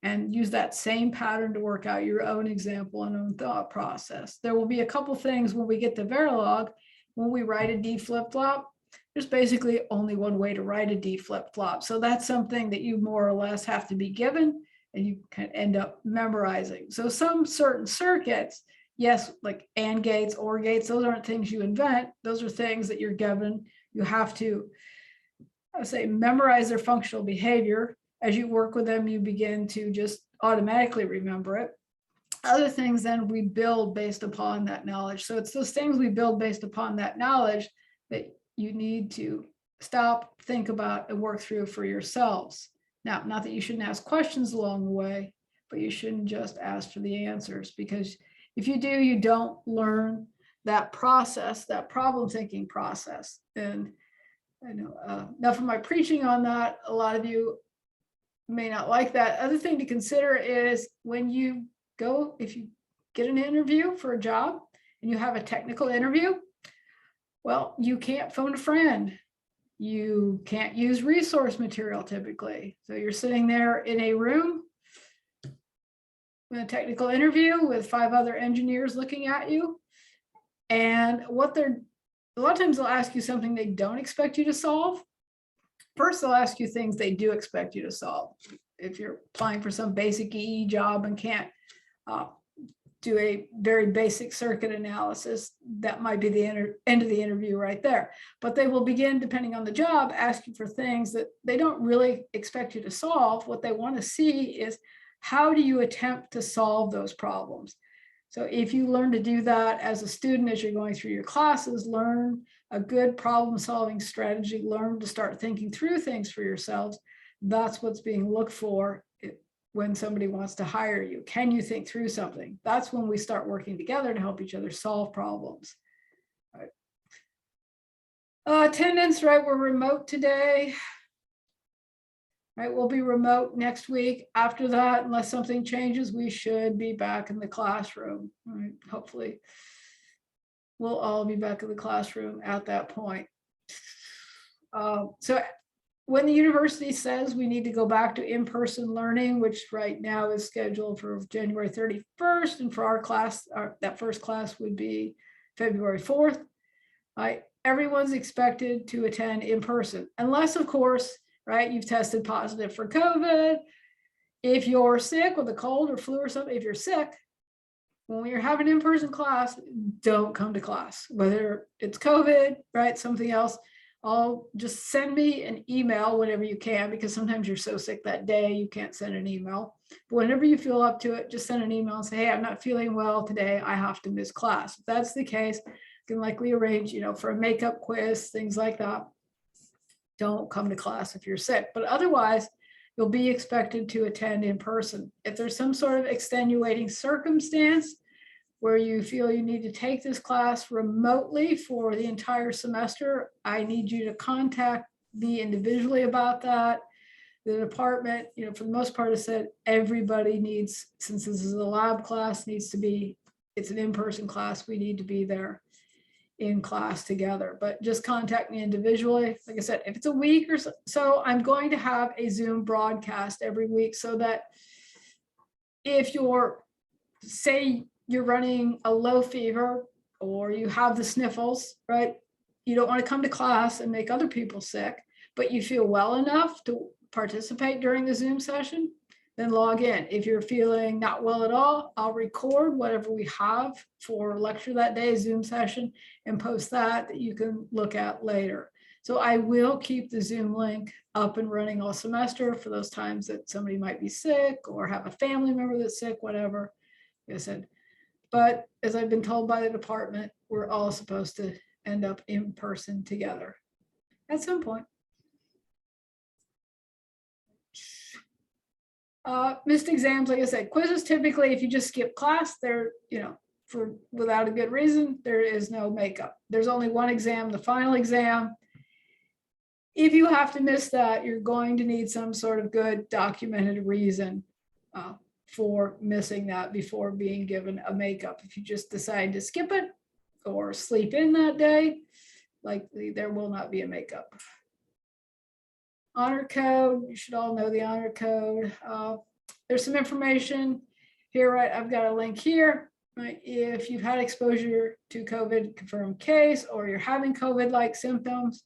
and use that same pattern to work out your own example and own thought process. There will be a couple things when we get to Verilog. When we write a D flip-flop, there's basically only one way to write a D flip-flop. So that's something that you more or less have to be given and you can end up memorizing. So some certain circuits, yes, like AND gates, OR gates, those aren't things you invent. Those are things that you're given. You have to, I would say, memorize their functional behavior. As you work with them, you begin to just automatically remember it. Other things then we build based upon that knowledge. So it's those things we build based upon that knowledge that you need to stop, think about, and work through for yourselves. Now, not that you shouldn't ask questions along the way, but you shouldn't just ask for the answers, because if you do, you don't learn that process, that problem thinking process. And I know enough of my preaching on that. A lot of you may not like that. Other thing to consider is when you go, if you get an interview for a job and you have a technical interview, well, you can't phone a friend. You can't use resource material typically. So you're sitting there in a room in a technical interview with 5 other engineers looking at you. And a lot of times they'll ask you something they don't expect you to solve. First, they'll ask you things they do expect you to solve. If you're applying for some basic EE job and can't do a very basic circuit analysis. That might be the end of the interview right there. But they will begin, depending on the job, asking for things that they don't really expect you to solve. What they want to see is, how do you attempt to solve those problems? So if you learn to do that as a student, as you're going through your classes, learn a good problem-solving strategy, learn to start thinking through things for yourselves. That's what's being looked for when somebody wants to hire you. Can you think through something? That's when we start working together to help each other solve problems. Right. Attendance, right? We're remote today. Right, we'll be remote next week. After that, unless something changes, we should be back in the classroom. Right? Hopefully, we'll all be back in the classroom at that point. So when the university says we need to go back to in-person learning, which right now is scheduled for January 31st, and for our class, that first class would be February 4th, everyone's expected to attend in person, unless, of course, right, you've tested positive for COVID. If you're sick with a cold or flu or something, if you're sick, when you're having in-person class, don't come to class, whether it's COVID, right, something else. I'll just send me an email whenever you can, because sometimes you're so sick that day you can't send an email. But whenever you feel up to it, just send an email and say, hey, I'm not feeling well today, I have to miss class. If that's the case, you can likely arrange, for a makeup quiz, things like that. Don't come to class if you're sick, but otherwise you'll be expected to attend in person. If there's some sort of extenuating circumstance where you feel you need to take this class remotely for the entire semester, I need you to contact me individually about that. The department, for the most part, has said everybody needs, since this is a lab class, it's an in-person class, we need to be there in class together. But just contact me individually. Like I said, if it's a week or so, I'm going to have a Zoom broadcast every week, so that if say you're running a low fever or you have the sniffles, right? You don't want to come to class and make other people sick, but you feel well enough to participate during the Zoom session, then log in. If you're feeling not well at all, I'll record whatever we have for lecture that day, Zoom session, and post that you can look at later. So I will keep the Zoom link up and running all semester for those times that somebody might be sick or have a family member that's sick, whatever. Like I said, but as I've been told by the department, we're all supposed to end up in person together at some point. Missed exams, like I said, quizzes, typically, if you just skip class, they're, without a good reason, there is no makeup. There's only one exam, the final exam. If you have to miss that, you're going to need some sort of good documented reason for missing that before being given a makeup. If you just decide to skip it or sleep in that day, likely there will not be a makeup. Honor code, you should all know the honor code. There's some information here, right? I've got a link here. Right? If you've had exposure to COVID confirmed case, or you're having COVID-like symptoms,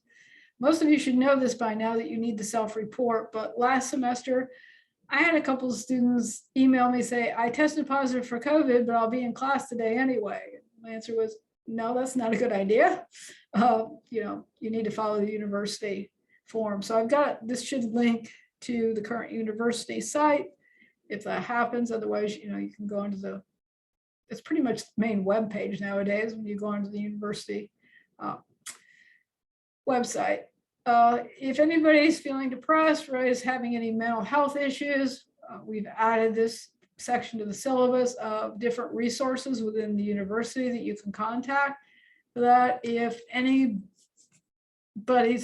most of you should know this by now, that you need to self-report. But last semester, I had a couple of students email me, say, I tested positive for COVID, but I'll be in class today anyway. My answer was, no, that's not a good idea. You need to follow the university form. So I've got, this should link to the current university site if that happens. Otherwise, you can go onto it's pretty much the main web page nowadays when you go onto the university website. If anybody's feeling depressed, right, is having any mental health issues, we've added this section to the syllabus of different resources within the university that you can contact for that. If anybody's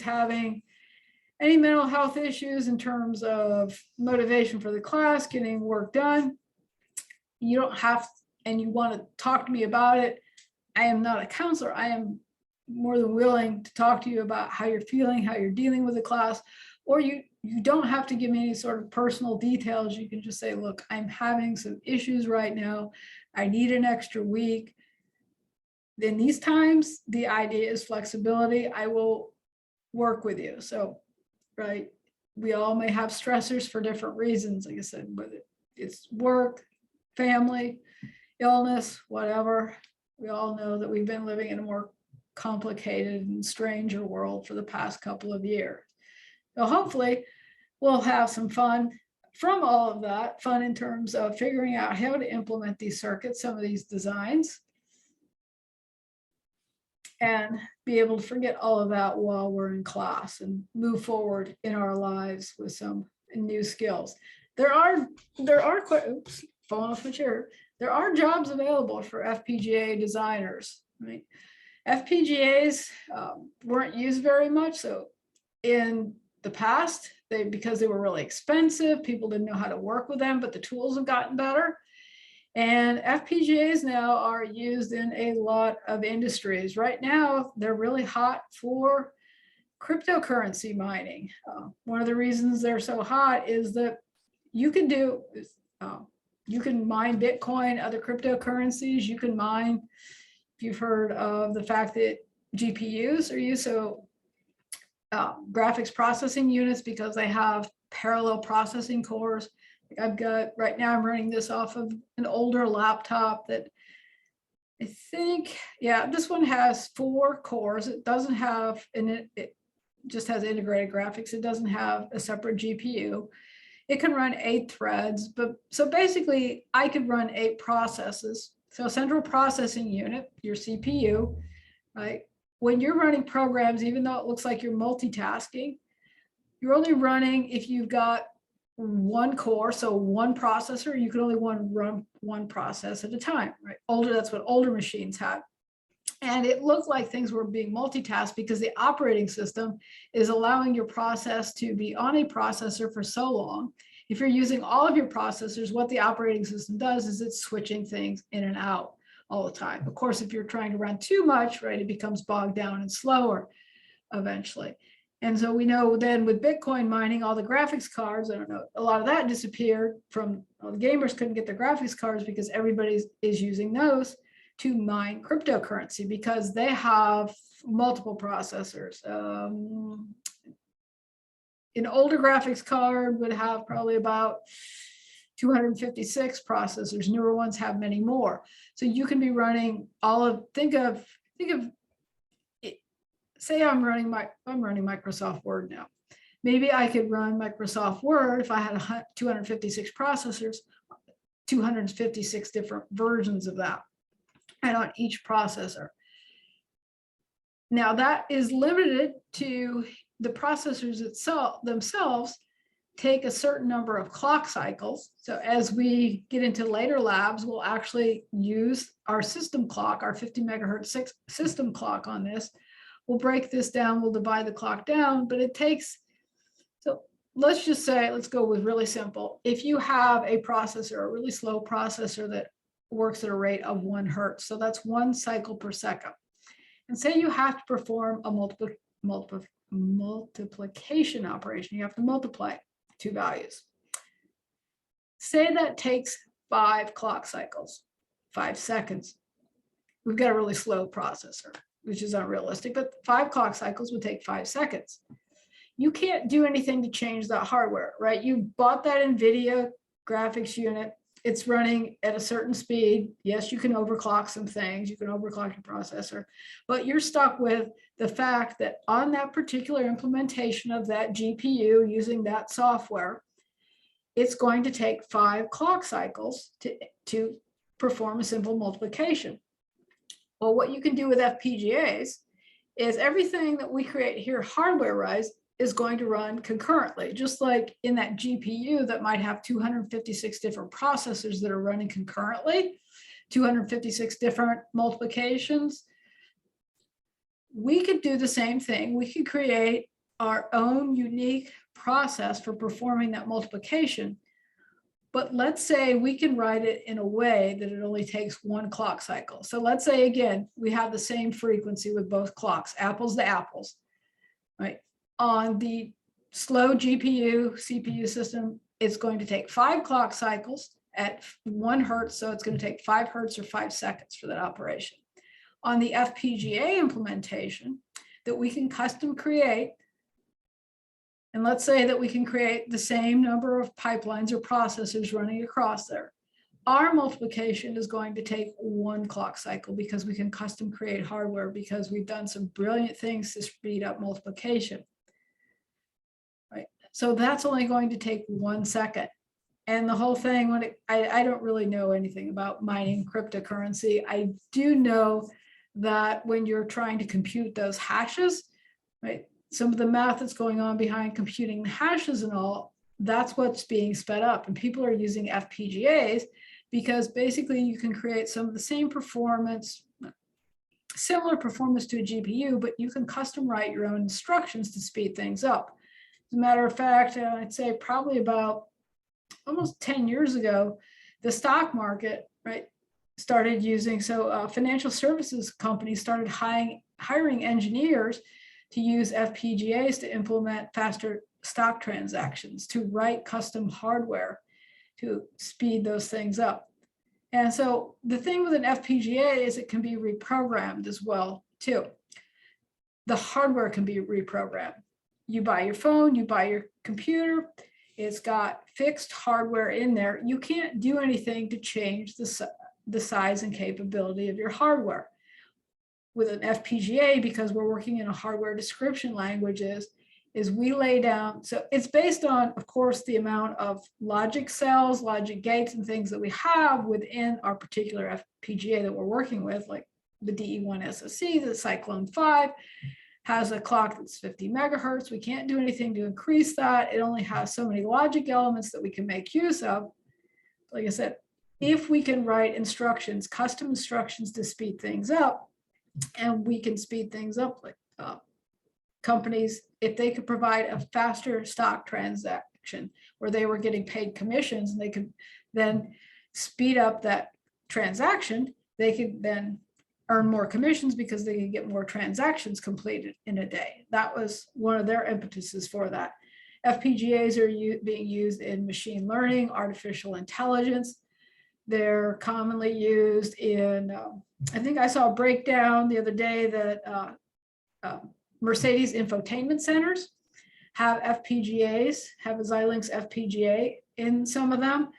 having any mental health issues in terms of motivation for the class, getting work done, you don't have, and you want to talk to me about it, I am not a counselor. I am more than willing to talk to you about how you're feeling, how you're dealing with the class, or you don't have to give me any sort of personal details. You can just say, look, I'm having some issues right now. I need an extra week. In these times, the idea is flexibility. I will work with you. So, right, we all may have stressors for different reasons. Like I said, whether it's work, family, illness, whatever. We all know that we've been living in a more complicated and stranger world for the past couple of years. So hopefully we'll have some fun from all of that, fun in terms of figuring out how to implement these circuits, some of these designs, and be able to forget all of that while we're in class and move forward in our lives with some new skills. There are oops, falling off my chair. There are jobs available for FPGA designers, right? FPGAs weren't used very much. So in the past, because they were really expensive, people didn't know how to work with them, but the tools have gotten better. And FPGAs now are used in a lot of industries. Right now, they're really hot for cryptocurrency mining. One of the reasons they're so hot is that you can mine Bitcoin, other cryptocurrencies. You can mine, if you've heard of the fact that GPUs are used, so graphics processing units, because they have parallel processing cores. I've got, right now I'm running this off of an older laptop that I think, yeah, this one has 4 cores. It doesn't have, and it just has integrated graphics. It doesn't have a separate GPU. It can run 8 threads, but so basically I could run 8 processes. So central processing unit, your CPU, right? When you're running programs, even though it looks like you're multitasking, you're only running, if you've got 1 core, so 1 processor, you can only run 1 process at a time, right? That's what older machines had. And it looked like things were being multitasked because the operating system is allowing your process to be on a processor for so long. If you're using all of your processors, what the operating system does is it's switching things in and out all the time. Of course, if you're trying to run too much, right, it becomes bogged down and slower eventually. And so we know then with Bitcoin mining, all the graphics cards, I don't know, a lot of that disappeared from, well, the gamers couldn't get their graphics cards because everybody is using those to mine cryptocurrency because they have multiple processors. An older graphics card would have probably about 256 processors. Newer ones have many more. So you can be running all of, think of it, say I'm running Microsoft Word now. Maybe I could run Microsoft Word if I had 256 processors, 256 different versions of that, and on each processor. Now that is limited to the processors themselves take a certain number of clock cycles. So as we get into later labs, we'll actually use our system clock, our 50 megahertz system clock on this. We'll break this down, we'll divide the clock down, but it takes, so let's just say, let's go with really simple. If you have a processor, a really slow processor that works at a rate of 1 hertz, so that's 1 cycle per second. And say you have to perform a multiplication operation, you have to multiply 2 values. Say that takes 5 clock cycles, 5 seconds. We've got a really slow processor, which is unrealistic, but 5 clock cycles would take 5 seconds. You can't do anything to change that hardware, right? You bought that NVIDIA graphics unit. It's running at a certain speed. Yes, you can overclock some things. You can overclock your processor, but you're stuck with the fact that on that particular implementation of that GPU using that software, it's going to take 5 clock cycles to perform a simple multiplication. Well, what you can do with FPGAs is everything that we create here hardware-wise is going to run concurrently, just like in that GPU that might have 256 different processors that are running concurrently, 256 different multiplications. We could do the same thing. We could create our own unique process for performing that multiplication. But let's say we can write it in a way that it only takes 1 clock cycle. So let's say, again, we have the same frequency with both clocks, apples to apples, right? On the slow GPU, CPU system, it's going to take 5 clock cycles at 1 hertz. So it's going to take 5 hertz or 5 seconds for that operation. On the FPGA implementation that we can custom create, and let's say that we can create the same number of pipelines or processors running across there. our multiplication is going to take 1 clock cycle because we can custom create hardware because we've done some brilliant things to speed up multiplication. Right. So that's only going to take 1 second. And the whole thing, I don't really know anything about mining cryptocurrency. I do know that when you're trying to compute those hashes, right, some of the math that's going on behind computing the hashes and all, that's what's being sped up. And people are using FPGAs because basically you can create some of the same performance, similar performance to a GPU, but you can custom write your own instructions to speed things up. As a matter of fact, I'd say probably about almost 10 years ago, the stock market, right, started using, financial services companies started hiring engineers to use FPGAs to implement faster stock transactions, to write custom hardware to speed those things up. And so the thing with an FPGA is it can be reprogrammed as well, too. The hardware can be reprogrammed. You buy your phone, you buy your computer, it's got fixed hardware in there. You can't do anything to change the size and capability of your hardware. With an FPGA, because we're working in a hardware description language, is we lay down, so it's based on, of course, the amount of logic cells, logic gates, and things that we have within our particular FPGA that we're working with, like the DE1 SoC, the Cyclone 5, has a clock that's 50 megahertz. We can't do anything to increase that. It only has so many logic elements that we can make use of. Like I said, if we can write instructions, custom instructions to speed things up, and we can speed things up, like companies, if they could provide a faster stock transaction where they were getting paid commissions and they could then speed up that transaction, they could then earn more commissions because they can get more transactions completed in a day. That was one of their impetuses for that. FPGAs are being used in machine learning, artificial intelligence. They're commonly used in, I think I saw a breakdown the other day that Mercedes infotainment centers have FPGAs, have a Xilinx FPGA in some of them.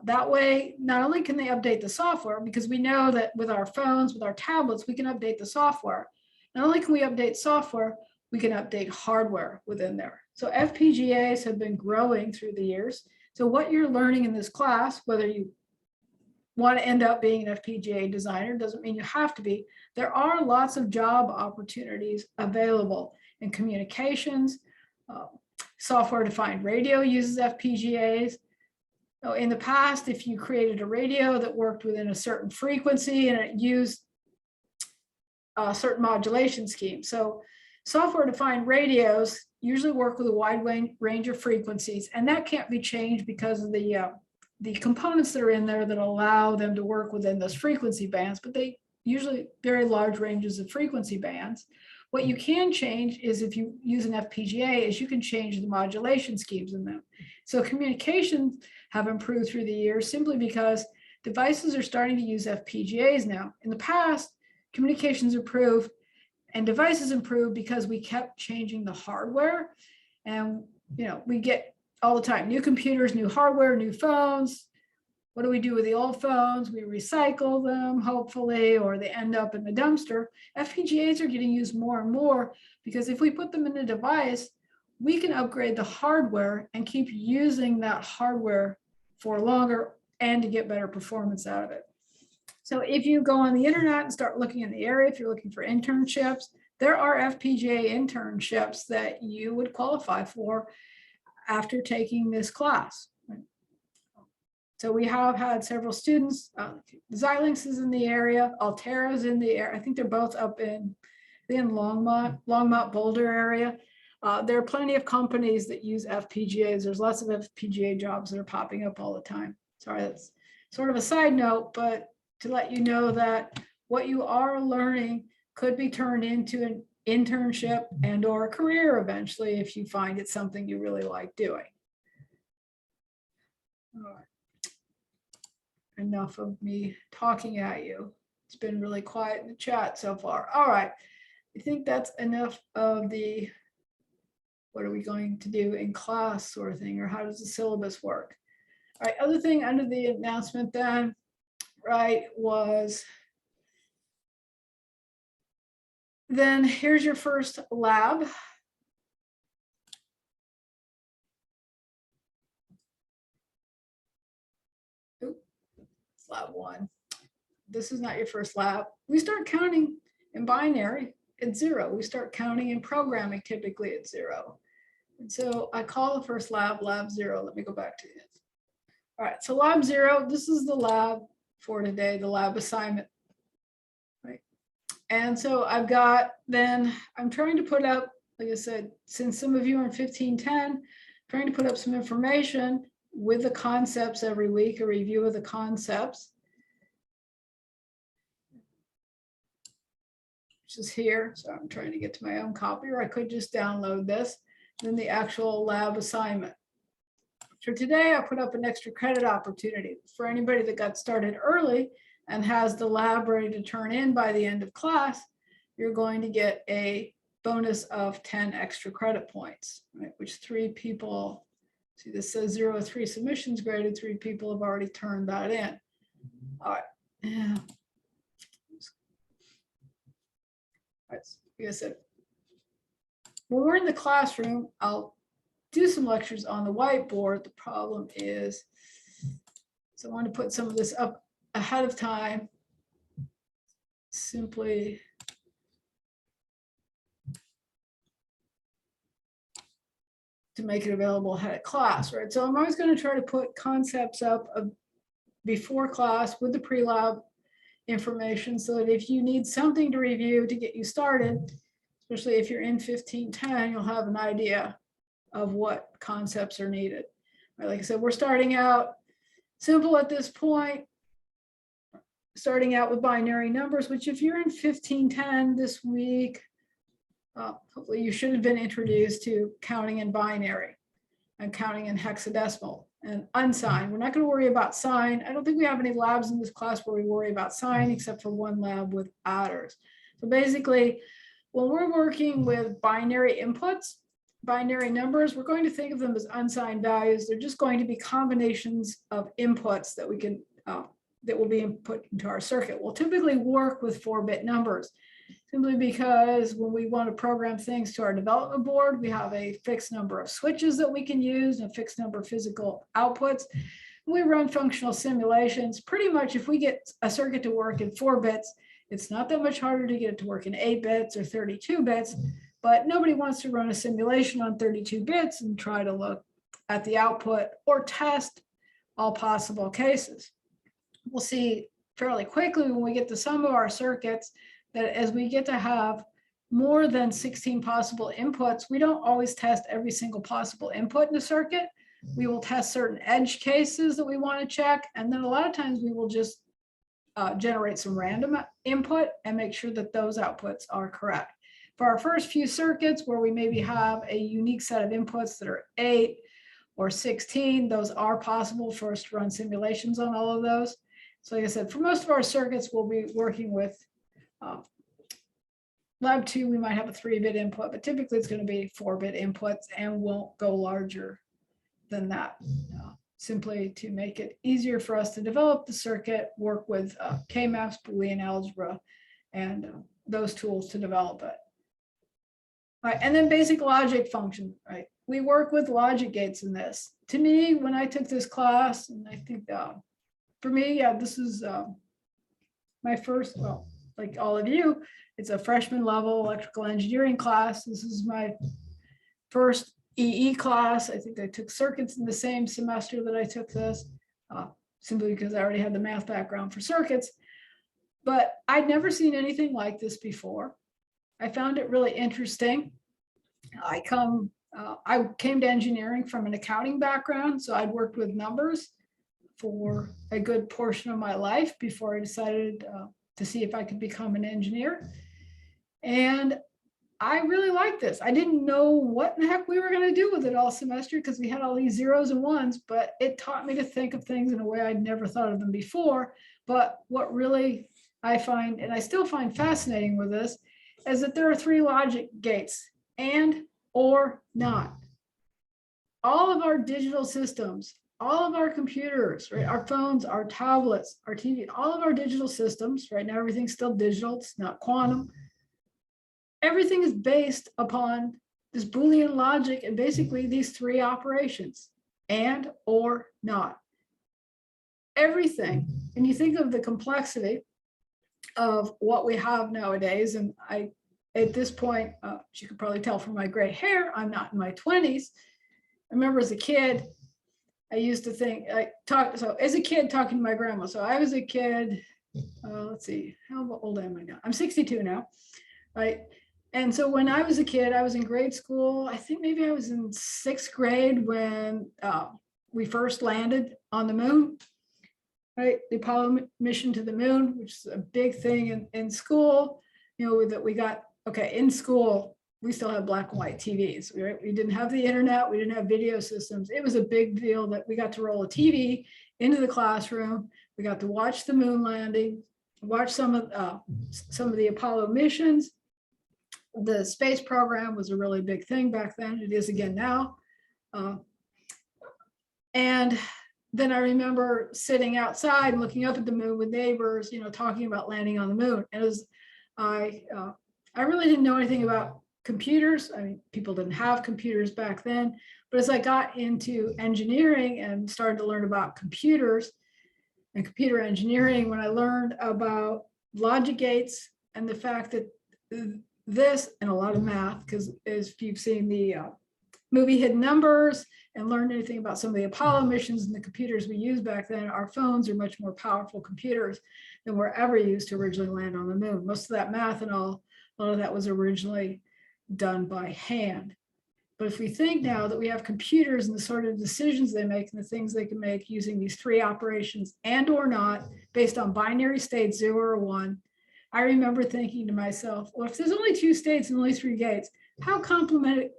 That way, not only can they update the software, because we know that with our phones, with our tablets, we can update the software. Not only can we update software, we can update hardware within there. So FPGAs have been growing through the years. So what you're learning in this class, whether you want to end up being an FPGA designer, doesn't mean you have to be. There are lots of job opportunities available in communications. Software-defined radio uses FPGAs. So in the past, if you created a radio that worked within a certain frequency and it used a certain modulation scheme. So software-defined radios usually work with a wide range of frequencies, and that can't be changed because of the components that are in there that allow them to work within those frequency bands, but they usually very large ranges of frequency bands. What you can change is, if you use an FPGA, is you can change the modulation schemes in them. So communications have improved through the years simply because devices are starting to use FPGAs now. In the past, communications improved and devices improved because we kept changing the hardware, and we get all the time new computers, new hardware, new phones. What do we do with the old phones? We recycle them, hopefully, or they end up in the dumpster. FPGAs are getting used more and more because if we put them in a device, we can upgrade the hardware and keep using that hardware for longer and to get better performance out of it. So if you go on the internet and start looking in the area, if you're looking for internships, there are FPGA internships that you would qualify for after taking this class. So we have had several students, Xilinx is in the area, Altera is in the area. I think they're both up in Longmont, Boulder area. There are plenty of companies that use FPGAs. There's lots of FPGA jobs that are popping up all the time. Sorry, that's sort of a side note, but to let you know that what you are learning could be turned into an internship and or a career eventually if you find it's something you really like doing. All right. Enough of me talking at you. It's been really quiet in the chat so far. All right. I think that's enough of the what are we going to do in class sort of thing, or how does the syllabus work? All right, other thing under the announcement then, right, was then here's your first lab. Oop, it's lab 1. This is not your first lab. We start counting in binary at 0. We start counting in programming typically at 0. And so I call the first lab, lab 0. Let me go back to it. All right, so lab 0, this is the lab for today, the lab assignment. Right. And so I've got, then I'm trying to put up, like I said, since some of you are in 1510, trying to put up some information with the concepts every week, a review of the concepts. Which is here. So I'm trying to get to my own copy, or I could just download this, then the actual lab assignment. So today I put up an extra credit opportunity for anybody that got started early and has the lab ready to turn in by the end of class. You're going to get a bonus of 10 extra credit points, right? Which 3 people, see this says 0 to 3 submissions graded, 3 people have already turned that in. All right, yeah. Like I said, when we're in the classroom, I'll do some lectures on the whiteboard. The problem is, so I want to put some of this up ahead of time, simply to make it available ahead of class, right? So I'm always going to try to put concepts up before class with the pre-lab information, so that if you need something to review to get you started, especially if you're in 1510, you'll have an idea of what concepts are needed. Right, like I said, we're starting out simple at this point, starting out with binary numbers, which if you're in 1510 this week, hopefully you should have been introduced to counting in binary and counting in hexadecimal and unsigned. We're not going to worry about sign. I don't think we have any labs in this class where we worry about sign, except for one lab with adders. So basically, when we're working with binary inputs, binary numbers, we're going to think of them as unsigned values. They're just going to be combinations of inputs that we can that will be input into our circuit. We'll typically work with 4-bit numbers, simply because when we want to program things to our development board, we have a fixed number of switches that we can use and a fixed number of physical outputs. We run functional simulations. Pretty much if we get a circuit to work in 4 bits, it's not that much harder to get it to work in 8 bits or 32 bits, but nobody wants to run a simulation on 32 bits and try to look at the output or test all possible cases. We'll see fairly quickly when we get to some of our circuits that as we get to have more than 16 possible inputs, we don't always test every single possible input in a circuit. We will test certain edge cases that we want to check. And then a lot of times we will just generate some random input and make sure that those outputs are correct. For our first few circuits where we maybe have a unique set of inputs that are 8 or 16, those are possible for us to run simulations on all of those. So like I said, for most of our circuits, we'll be working with lab 2, we might have a 3-bit input, but typically it's going to be 4-bit inputs and won't go larger than that, simply to make it easier for us to develop the circuit, work with K-maps, Boolean algebra, and those tools to develop it. All right, and then basic logic function, right? We work with logic gates in this. To me, when I took this class, and I think for me, this is my first, well, like all of you, it's a freshman level electrical engineering class. This is my first EE class. I think I took circuits in the same semester that I took this, simply because I already had the math background for circuits. But I'd never seen anything like this before. I found it really interesting. I came to engineering from an accounting background, so I'd worked with numbers for a good portion of my life before I decided to see if I could become an engineer. And I really liked this. I didn't know what in the heck we were going to do with it all semester because we had all these zeros and ones, but it taught me to think of things in a way I'd never thought of them before. But what really I find, and I still find fascinating with this, is that there are 3 logic gates, and, or, not. All of our digital systems all of our computers, right? Our phones, our tablets, our TV, all of our digital systems, right now everything's still digital, it's not quantum. Everything is based upon this Boolean logic and basically these three operations, and, or, not. Everything. And you think of the complexity of what we have nowadays, and I, at this point, as you can probably tell from my gray hair, I'm not in my 20s. I remember as a kid, I used to think, so as a kid talking to my grandma. So I was a kid, let's see, how old am I now? I'm 62 now, right? And so when I was a kid, I was in grade school. I think maybe I was in 6th grade when we first landed on the moon, right? The Apollo mission to the moon, which is a big thing in school, you know, that we got, okay, in school, we still have black and white TVs, right? We didn't have the internet, we didn't have video systems. It was a big deal that we got to roll a TV into the classroom. We got to watch the moon landing, watch some of the Apollo missions. The space program was a really big thing back then. It is again now. And then I remember sitting outside and looking up at the moon with neighbors, you know, talking about landing on the moon. And it was, I really didn't know anything about computers. I mean, people didn't have computers back then. But as I got into engineering and started to learn about computers and computer engineering, when I learned about logic gates and the fact that this and a lot of math, because if you've seen the movie Hidden Numbers and learned anything about some of the Apollo missions and the computers we used back then, our phones are much more powerful computers than were ever used to originally land on the moon. Most of that math and all, a lot of that was originally done by hand. But if we think now that we have computers and the sort of decisions they make and the things they can make using these three operations and or not based on binary states 0 or 1, I remember thinking to myself, well, if there's only 2 states and only 3 gates, how complicated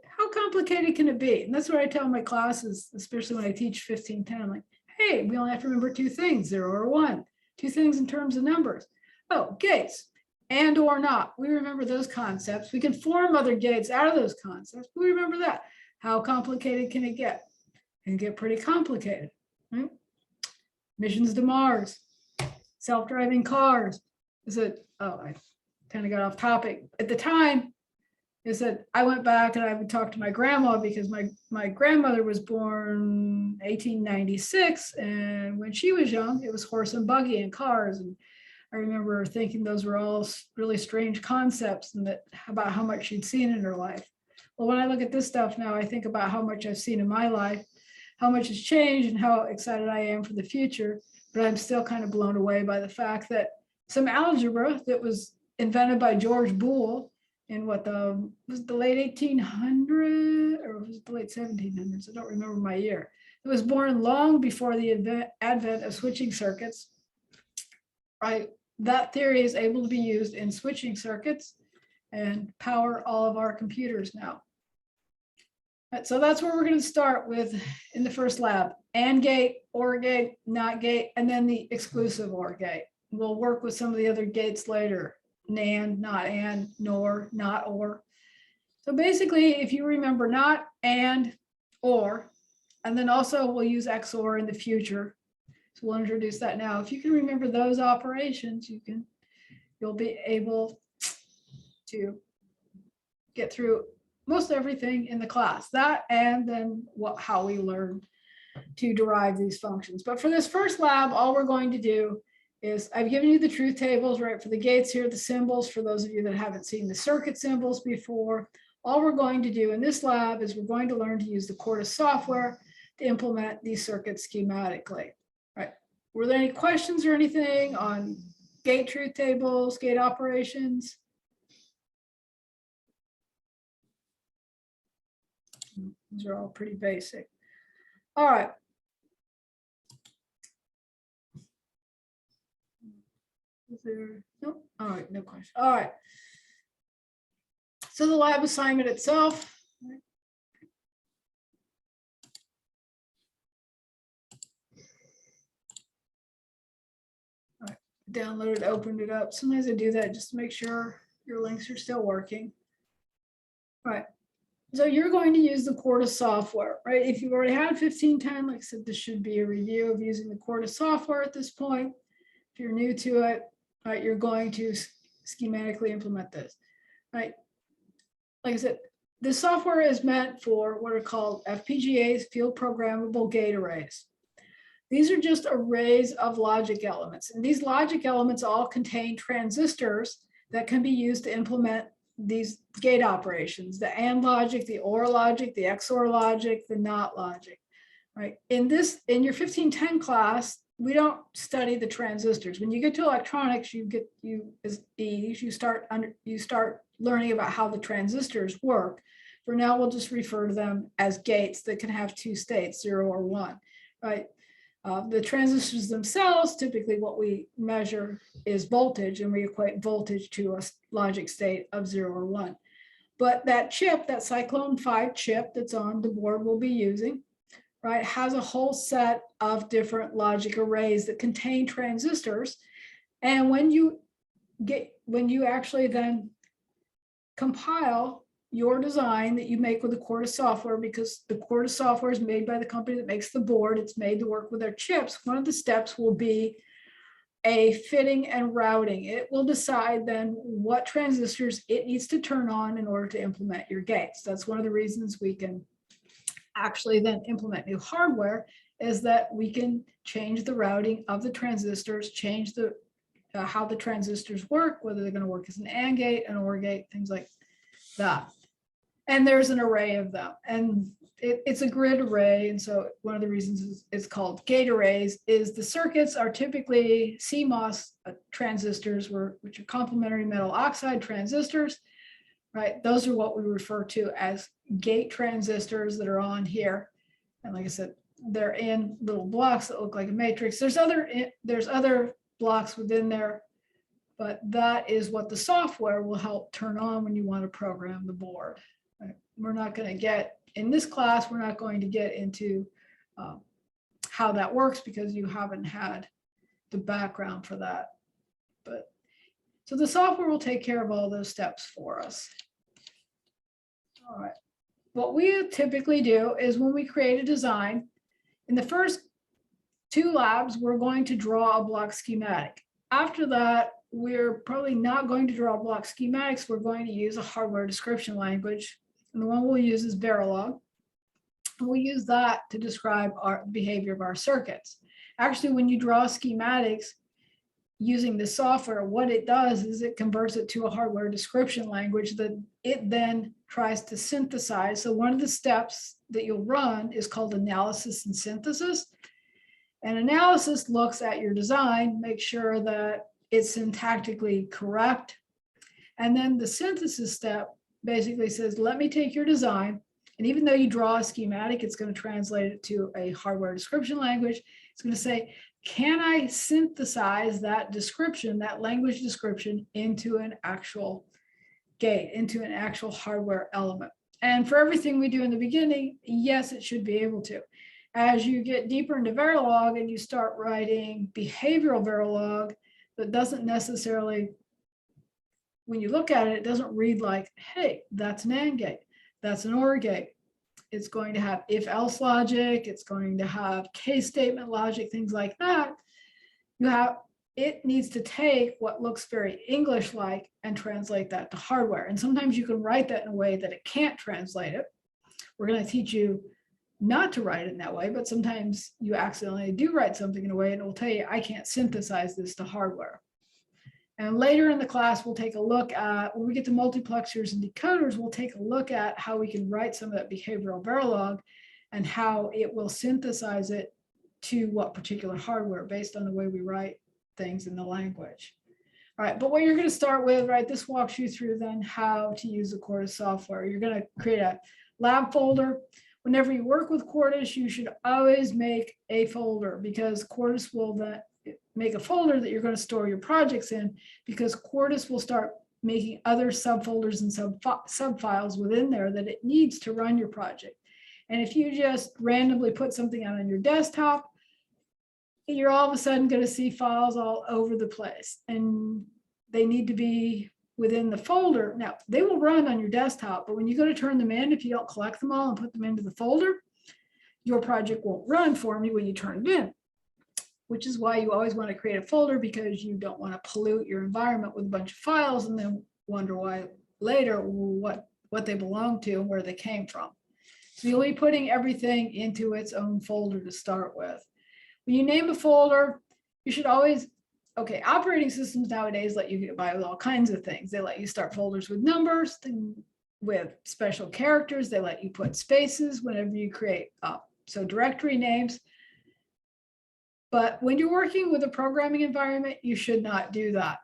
can it be? And that's what I tell my classes, especially when I teach 1510. I'm like, hey, we only have to remember 2 things, 0 or 1, 2 things in terms of numbers. Oh, gates, and or not. We remember those concepts. We can form other gates out of those concepts, but we remember that. How complicated can it get? It can get pretty complicated, right? Missions to Mars, self-driving cars. I kind of got off topic. At the time, is that I went back and I would talk to my grandma because my grandmother was born 1896. And when she was young, it was horse and buggy and cars. And I remember thinking those were all really strange concepts and that about how much she'd seen in her life. Well, when I look at this stuff now, I think about how much I've seen in my life, how much has changed and how excited I am for the future. But I'm still kind of blown away by the fact that some algebra that was invented by George Boole in what was the late 1800s or was it the late 1700s? I don't remember my year. It was born long before the advent of switching circuits, right? That theory is able to be used in switching circuits and power all of our computers now. Right, so that's where we're going to start with in the first lab: AND gate, OR gate, NOT gate, and then the exclusive OR gate. We'll work with some of the other gates later: NAND, not AND, NOR, not OR. So basically, if you remember not AND, OR, and then also we'll use XOR in the future. So we'll introduce that now. If you can remember those operations, you'll be able to get through most everything in the class. That and then how we learn to derive these functions. But for this first lab, all we're going to do is I've given you the truth tables, right? For the gates here, the symbols, for those of you that haven't seen the circuit symbols before. All we're going to do in this lab is we're going to learn to use the Quartus software to implement these circuits schematically, right? Were there any questions or anything on gate truth tables, gate operations? These are all pretty basic. All right. Is there, no? All right, no question. All right. So the lab assignment itself. All right, downloaded, opened it up. Sometimes I do that just to make sure your links are still working. All right. So you're going to use the Quartus software, right? If you've already had 1510, like I said, this should be a review of using the Quartus software at this point. If you're new to it, right, you're going to schematically implement this, right? Like I said, this software is meant for what are called FPGAs, field programmable gate arrays. These are just arrays of logic elements. And these logic elements all contain transistors that can be used to implement these gate operations, the AND logic, the OR logic, the XOR logic, the NOT logic, right? In your 1510 class, we don't study the transistors. When you get to electronics, you start learning about how the transistors work. For now, we'll just refer to them as gates that can have two states, 0 or 1, right? The transistors themselves, typically what we measure is voltage, and we equate voltage to a logic state of 0 or 1. But that chip, that Cyclone 5 chip that's on the board we'll be using, right, has a whole set of different logic arrays that contain transistors. And when you actually then compile your design that you make with the Quartus software, because the Quartus software is made by the company that makes the board, it's made to work with their chips. One of the steps will be a fitting and routing. It will decide then what transistors it needs to turn on in order to implement your gates. That's one of the reasons we can actually then implement new hardware, is that we can change the routing of the transistors, change the how the transistors work, whether they're going to work as an AND gate, an OR gate, things like that. And there's an array of them, and it's a grid array. And so one of the reasons it's called gate arrays is the circuits are typically CMOS transistors, which are complementary metal oxide transistors, right? Those are what we refer to as gate transistors that are on here. And like I said, they're in little blocks that look like a matrix. There's other blocks within there, but that is what the software will help turn on when you want to program the board. Right? We're not going to get, in this class, we're not going to get into how that works because you haven't had the background for that. But so the software will take care of all those steps for us. All right. What we typically do is when we create a design, in the first 2 labs, we're going to draw a block schematic. After that, we're probably not going to draw block schematics. We're going to use a hardware description language. And the one we'll use is Verilog. And we'll use that to describe our behavior of our circuits. Actually, when you draw schematics using the software, what it does is it converts it to a hardware description language that it then tries to synthesize. So one of the steps that you'll run is called analysis and synthesis. And analysis looks at your design, make sure that it's syntactically correct. And then the synthesis step basically says, let me take your design. And even though you draw a schematic, it's going to translate it to a hardware description language. It's going to say, can I synthesize that description, that language description, into an actual gate, into an actual hardware element? And for everything we do in the beginning, yes, it should be able to. As you get deeper into Verilog and you start writing behavioral Verilog, that doesn't necessarily, when you look at it, it doesn't read like, hey, that's an AND gate, that's an OR gate. It's going to have if-else logic, it's going to have case statement logic, things like that. It needs to take what looks very English-like and translate that to hardware. And sometimes you can write that in a way that it can't translate it. We're going to teach you not to write it in that way, but sometimes you accidentally do write something in a way and it will tell you, I can't synthesize this to hardware. And later in the class, we'll take a look at, when we get to multiplexers and decoders, we'll take a look at how we can write some of that behavioral Verilog and how it will synthesize it to what particular hardware based on the way we write things in the language. All right, but what you're going to start with, right, this walks you through then how to use the Quartus software. You're going to create a lab folder. Whenever you work with Quartus, you should always make a folder, because Quartus will then make a folder that you're going to store your projects in, because Quartus will start making other subfolders and subfiles within there that it needs to run your project. And if you just randomly put something out on your desktop, you're all of a sudden going to see files all over the place, and they need to be within the folder. Now, they will run on your desktop, but when you go to turn them in, if you don't collect them all and put them into the folder, your project won't run for me when you turn it in, which is why you always want to create a folder, because you don't want to pollute your environment with a bunch of files and then wonder why later what they belong to and where they came from. So you'll be putting everything into its own folder to start with. When you name a folder, you should always, okay, operating systems nowadays let you get by with all kinds of things. They let you start folders with numbers, with special characters. They let you put spaces whenever you create, so directory names. But when you're working with a programming environment, you should not do that.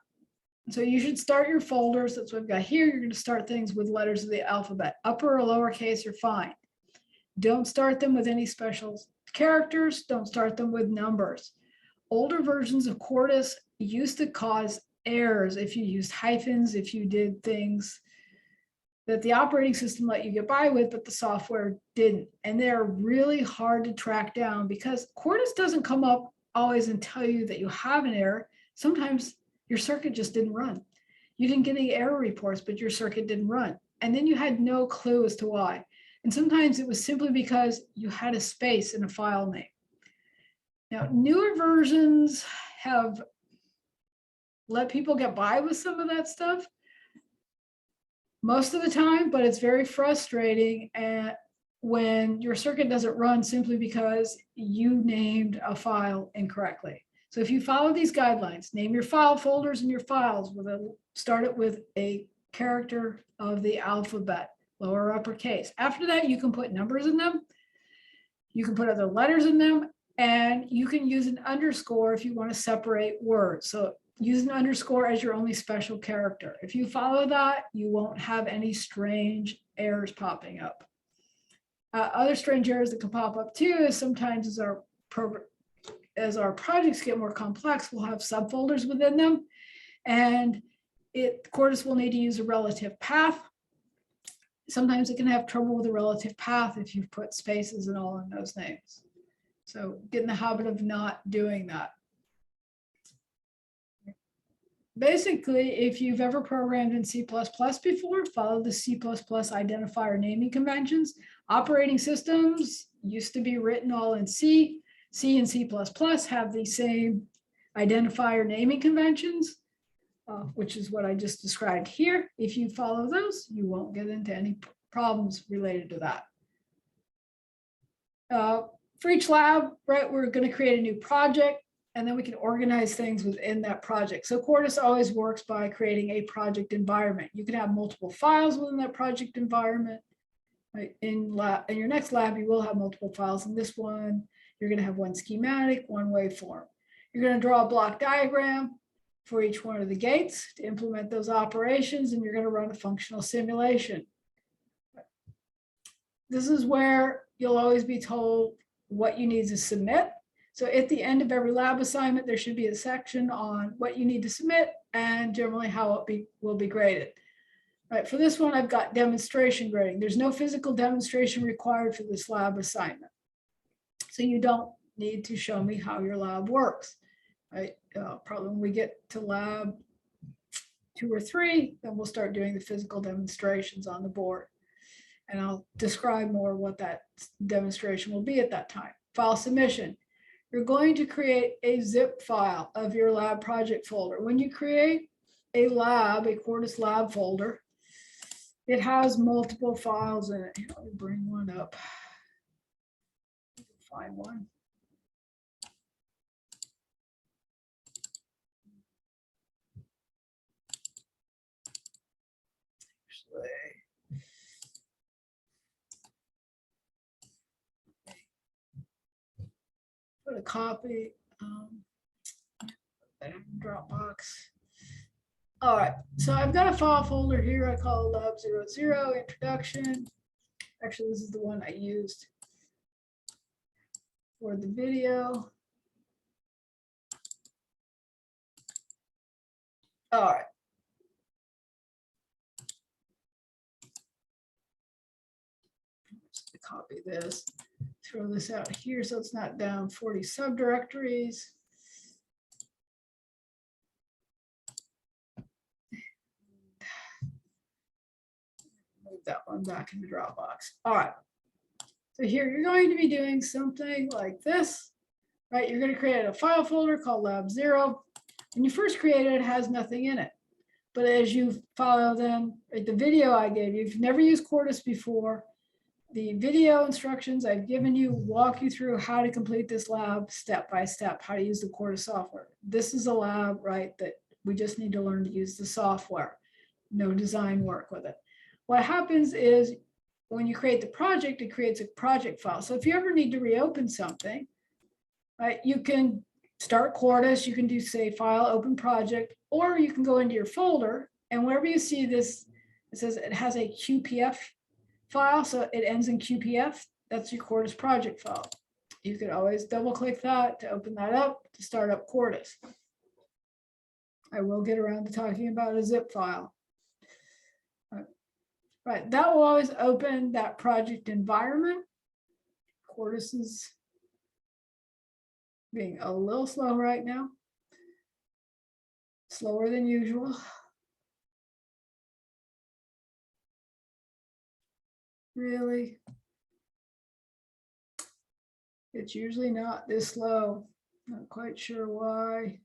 So you should start your folders. That's what I've got here. You're going to start things with letters of the alphabet. Upper or lowercase are fine. Don't start them with any special characters. Don't start them with numbers. Older versions of Quartus used to cause errors if you used hyphens, if you did things that the operating system let you get by with, but the software didn't. And they're really hard to track down because Quartus doesn't come up always and tell you that you have an error. Sometimes your circuit just didn't run. You didn't get any error reports, but your circuit didn't run. And then you had no clue as to why. And sometimes it was simply because you had a space in a file name. Now, newer versions have let people get by with some of that stuff most of the time, but it's very frustrating when your circuit doesn't run simply because you named a file incorrectly. So if you follow these guidelines, name your file folders and your files start it with a character of the alphabet, lower or uppercase. After that, you can put numbers in them. You can put other letters in them, and you can use an underscore if you want to separate words. So use an underscore as your only special character. If you follow that, you won't have any strange errors popping up. Other strange errors that can pop up too is sometimes as our projects get more complex, we'll have subfolders within them, and Quartus will need to use a relative path. Sometimes it can have trouble with a relative path if you've put spaces and all in those names. So get in the habit of not doing that. Basically, if you've ever programmed in C++ before, follow the C++ identifier naming conventions. Operating systems used to be written all in C. C and C++ have the same identifier naming conventions, which is what I just described here. If you follow those, you won't get into any problems related to that. For each lab, right, we're going to create a new project, and then we can organize things within that project. So Quartus always works by creating a project environment. You can have multiple files within that project environment. Right? In your next lab, you will have multiple files. In this one, you're going to have one schematic, one waveform. You're going to draw a block diagram for each one of the gates to implement those operations, and you're going to run a functional simulation. This is where you'll always be told what you need to submit. So at the end of every lab assignment, there should be a section on what you need to submit and generally how it will be graded. Right, for this one, I've got demonstration grading. There's no physical demonstration required for this lab assignment. So you don't need to show me how your lab works. Right? Probably when we get to lab 2 or 3, then we'll start doing the physical demonstrations on the board. And I'll describe more what that demonstration will be at that time. File submission. You're going to create a zip file of your lab project folder. When you create a Quartus lab folder, it has multiple files in it. Here, let me bring one up. Find one. Put a copy. Dropbox. All right, so I've got a file folder here. I call it lab 00 introduction. Actually, this is the one I used for the video. All right. Just copy this, throw this out here so it's not down 40 subdirectories. put that one back in the Dropbox. All right. So here you're going to be doing something like this, right? You're going to create a file folder called Lab 0. When you first create it, it has nothing in it. But as you follow then, like the video I gave you, if you've never used Quartus before, the video instructions I've given you walk you through how to complete this lab step by step, how to use the Quartus software. This is a lab, right, that we just need to learn to use the software. No design work with it. What happens is when you create the project, it creates a project file. So if you ever need to reopen something, right, you can start Quartus, you can do say file, open project, or you can go into your folder, and wherever you see this, it says it has a QPF file, so it ends in QPF. That's your Quartus project file. You could always double click that to open that up to start up Quartus. I will get around to talking about a zip file. Right, that will always open that project environment. Quartus is being a little slow right now. Slower than usual. Really? It's usually not this slow. Not quite sure why.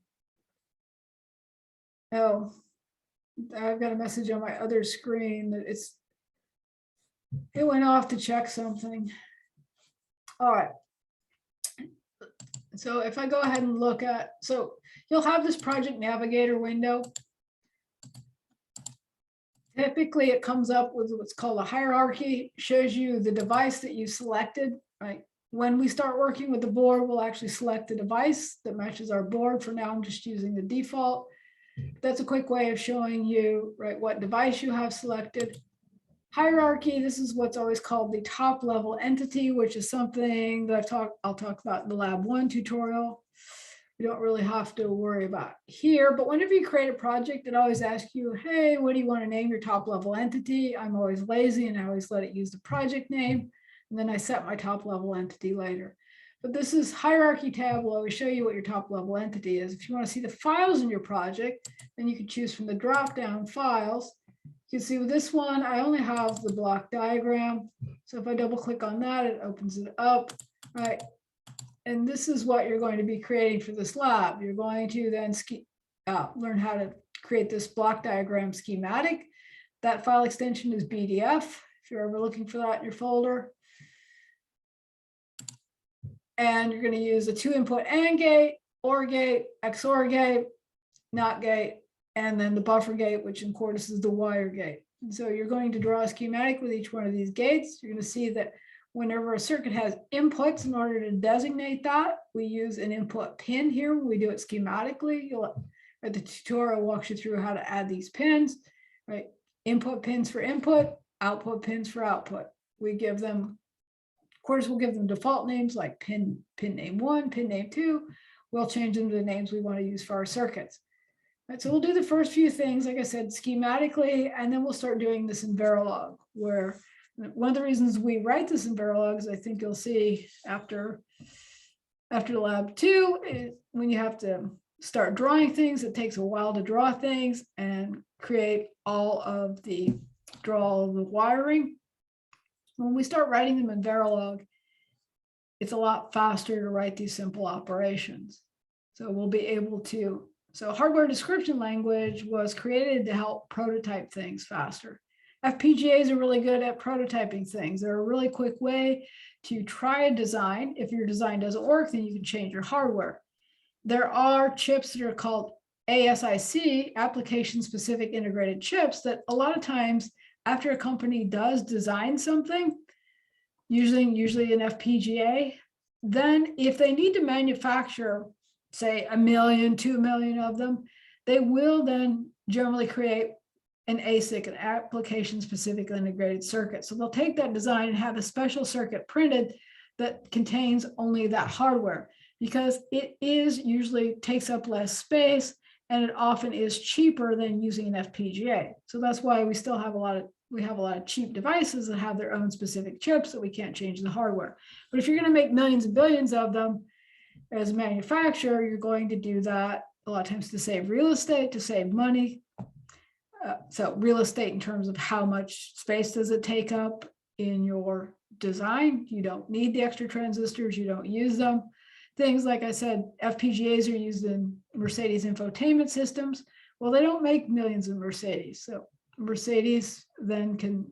Oh, I've got a message on my other screen that it went off to check something. All right. So if I go ahead and look at, so you'll have this project navigator window. Typically it comes up with what's called a hierarchy, shows you the device that you selected, right? When we start working with the board, we'll actually select the device that matches our board. For now, I'm just using the default. That's a quick way of showing you, right, what device you have selected. Hierarchy, this is what's always called the top level entity, which is something that I'll talk about in the Lab 1 tutorial. You don't really have to worry about here, but whenever you create a project, it always asks you, hey, what do you want to name your top level entity? I'm always lazy and I always let it use the project name. And then I set my top level entity later. But this is hierarchy tab will always show you what your top level entity is. If you want to see the files in your project, then you can choose from the drop down files. You can see with this one, I only have the block diagram. So if I double click on that, it opens it up, right? And this is what you're going to be creating for this lab. You're going to then learn how to create this block diagram schematic. That file extension is BDF, if you're ever looking for that in your folder. And you're going to use a 2-input AND gate, OR gate, XOR gate, NOT gate, and then the buffer gate, which in Quartus is the wire gate. And so you're going to draw a schematic with each one of these gates. You're going to see that whenever a circuit has inputs, in order to designate that, we use an input pin here. We do it schematically. The tutorial walks you through how to add these pins, right? Input pins for input, output pins for output. We give them, Quartus will give them default names like pin name 1, pin name 2. We'll change them to the names we want to use for our circuits. Right, so we'll do the first few things, like I said, schematically, and then we'll start doing this in Verilog, where one of the reasons we write this in Verilog is I think you'll see after Lab 2 is when you have to start drawing things, it takes a while to draw things and create all of the wiring. When we start writing them in Verilog, it's a lot faster to write these simple operations. So we'll be able to, so hardware description language was created to help prototype things faster. FPGAs are really good at prototyping things. They're a really quick way to try a design. If your design doesn't work, then you can change your hardware. There are chips that are called ASIC, application specific integrated chips, that a lot of times after a company does design something, usually an FPGA, then if they need to manufacture, say 1 million, 2 million of them, they will then generally create an ASIC, an application specific integrated circuit. So they'll take that design and have a special circuit printed that contains only that hardware, because it is usually takes up less space and it often is cheaper than using an FPGA. So that's why we still have a lot of cheap devices that have their own specific chips that we can't change the hardware. But if you're going to make millions and billions of them as a manufacturer, you're going to do that a lot of times to save real estate, to save money. So real estate in terms of how much space does it take up in your design. You don't need the extra transistors, you don't use them. Things like I said, FPGAs are used in Mercedes infotainment systems. Well, they don't make millions of Mercedes. So Mercedes then can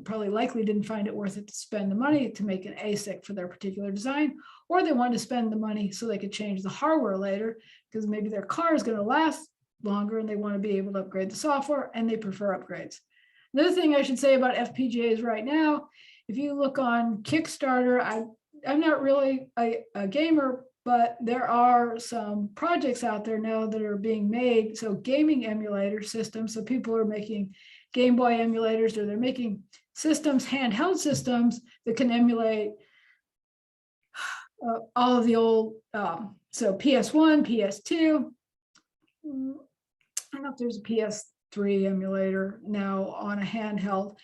probably likely didn't find it worth it to spend the money to make an ASIC for their particular design, or they wanted to spend the money so they could change the hardware later because maybe their car is going to last longer and they want to be able to upgrade the software and they prefer upgrades. Another thing I should say about FPGAs right now, if you look on Kickstarter, I'm not really a gamer, but there are some projects out there now that are being made. So gaming emulator systems. So people are making Game Boy emulators, or they're making systems, handheld systems that can emulate all of the old, so PS1, PS2. I don't know if there's a PS3 emulator now on a handheld,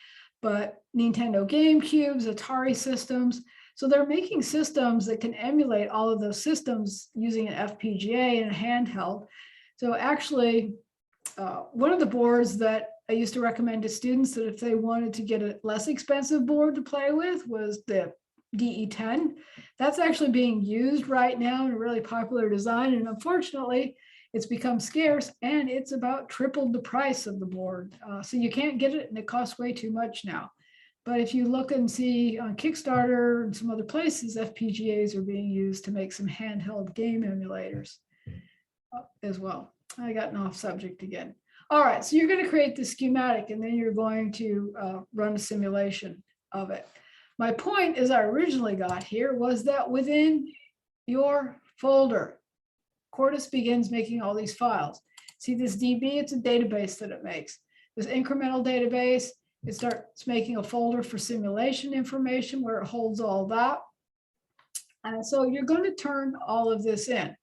but Nintendo GameCubes, Atari systems. So they're making systems that can emulate all of those systems using an FPGA and a handheld. So actually, one of the boards that I used to recommend to students that if they wanted to get a less expensive board to play with was the DE10. That's actually being used right now in a really popular design. And unfortunately, it's become scarce and it's about tripled the price of the board. So you can't get it and it costs way too much now. But if you look and see on Kickstarter and some other places, FPGAs are being used to make some handheld game emulators as well. I gotten off subject again. All right, so you're going to create the schematic and then you're going to run a simulation of it. My point, as I originally got here, was that within your folder, Quartus begins making all these files. See this DB, it's a database that it makes. This incremental database, it starts making a folder for simulation information where it holds all that. And so you're going to turn all of this in.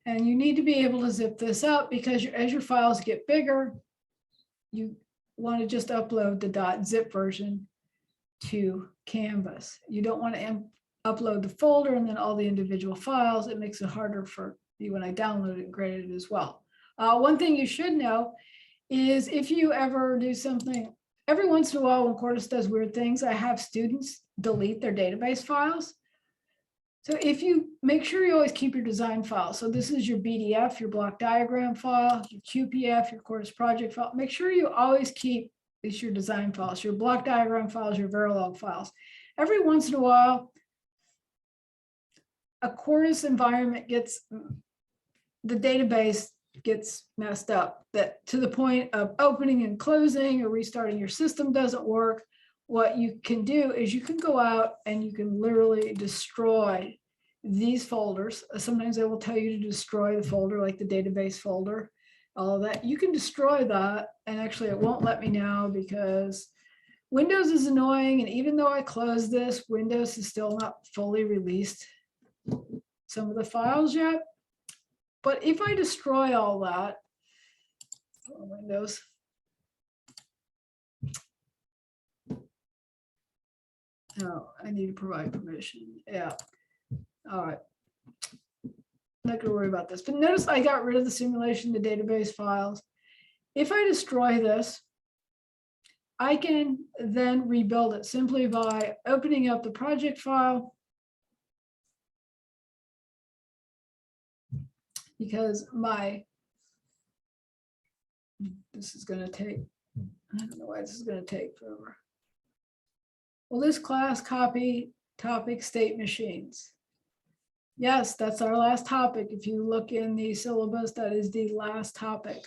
And you need to be able to zip this up because as your files get bigger, you want to just upload the .zip version to Canvas. You don't want to upload the folder and then all the individual files. It makes it harder for you when I download it and grade it as well. One thing you should know is if you ever do something, every once in a while when Quartus does weird things, I have students delete their database files. So if you make sure you always keep your design file. So this is your BDF, your block diagram file, your QPF, your Quartus project file. Make sure you always keep these your design files, your block diagram files, your Verilog files. Every once in a while, a Quartus environment gets, the database gets messed up, that to the point of opening and closing or restarting your system doesn't work. What you can do is you can go out and you can literally destroy these folders. Sometimes they will tell you to destroy the folder, like the database folder, all of that. You can destroy that. And actually it won't let me now because Windows is annoying. And even though I closed this, Windows is still not fully released some of the files yet. But if I destroy all that, Windows, oh, I need to provide permission. Yeah. All right. Not going to worry about this. But notice I got rid of the simulation, the database files. If I destroy this, I can then rebuild it simply by opening up the project file. Because this is going to take, I don't know why this is going to take forever. Well, this class copy topic state machines. Yes, that's our last topic. If you look in the syllabus, that is the last topic.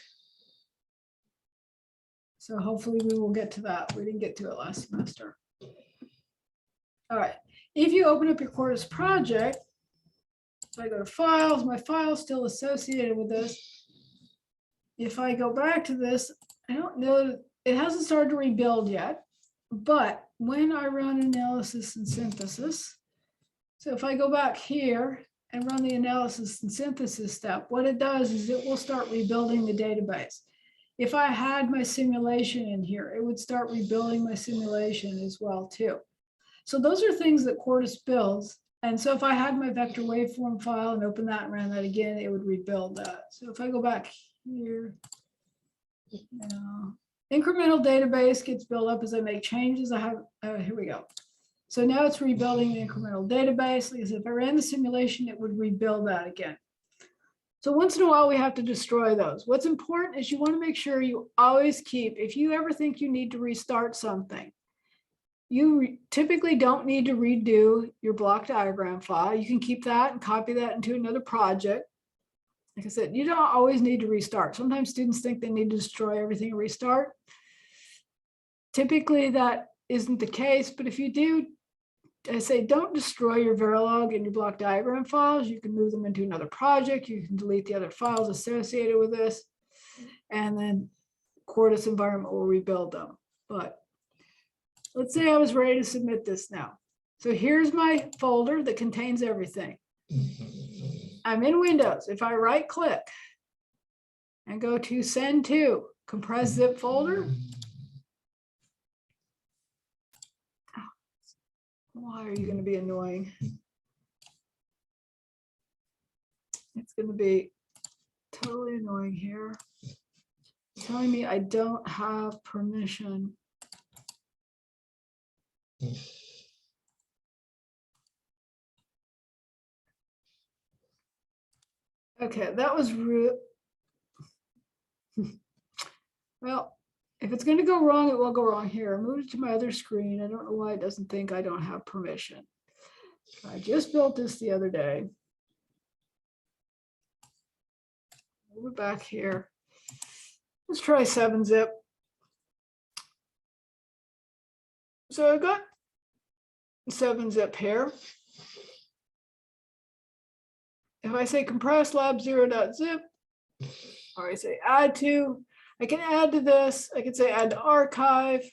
So hopefully we will get to that. We didn't get to it last semester. All right. If you open up your Quartus project, so I go to files, my file's still associated with this. If I go back to this, I don't know, it hasn't started to rebuild yet, but when I run analysis and synthesis, so if I go back here and run the analysis and synthesis step, what it does is it will start rebuilding the database. If I had my simulation in here, it would start rebuilding my simulation as well too. So those are things that Quartus builds. And so if I had my vector waveform file and open that and ran that again, it would rebuild that. So if I go back here. Now, incremental database gets built up as I make changes. I have, here we go. So now it's rebuilding the incremental database. Like I said, if I ran the simulation, it would rebuild that again. So once in a while, we have to destroy those. What's important is you want to make sure you always keep, if you ever think you need to restart something, you typically don't need to redo your block diagram file. You can keep that and copy that into another project. Like I said, you don't always need to restart. Sometimes students think they need to destroy everything and restart. Typically that isn't the case, but if you do, I say don't destroy your Verilog and your block diagram files. You can move them into another project. You can delete the other files associated with this, and then Quartus environment will rebuild them. But let's say I was ready to submit this now. So here's my folder that contains everything. I'm in Windows. If I right click and go to send to compressed zip folder, why are you going to be annoying? It's going to be totally annoying here. It's telling me I don't have permission. Okay, that was real. Well, if it's going to go wrong, it will go wrong here. I moved it to my other screen. I don't know why it doesn't think I don't have permission. I just built this the other day. Move it back here. Let's try 7-zip. So I've got 7-zip here. If I say compress lab 0.zip, or I say add to, I can add to this. I can say add to archive.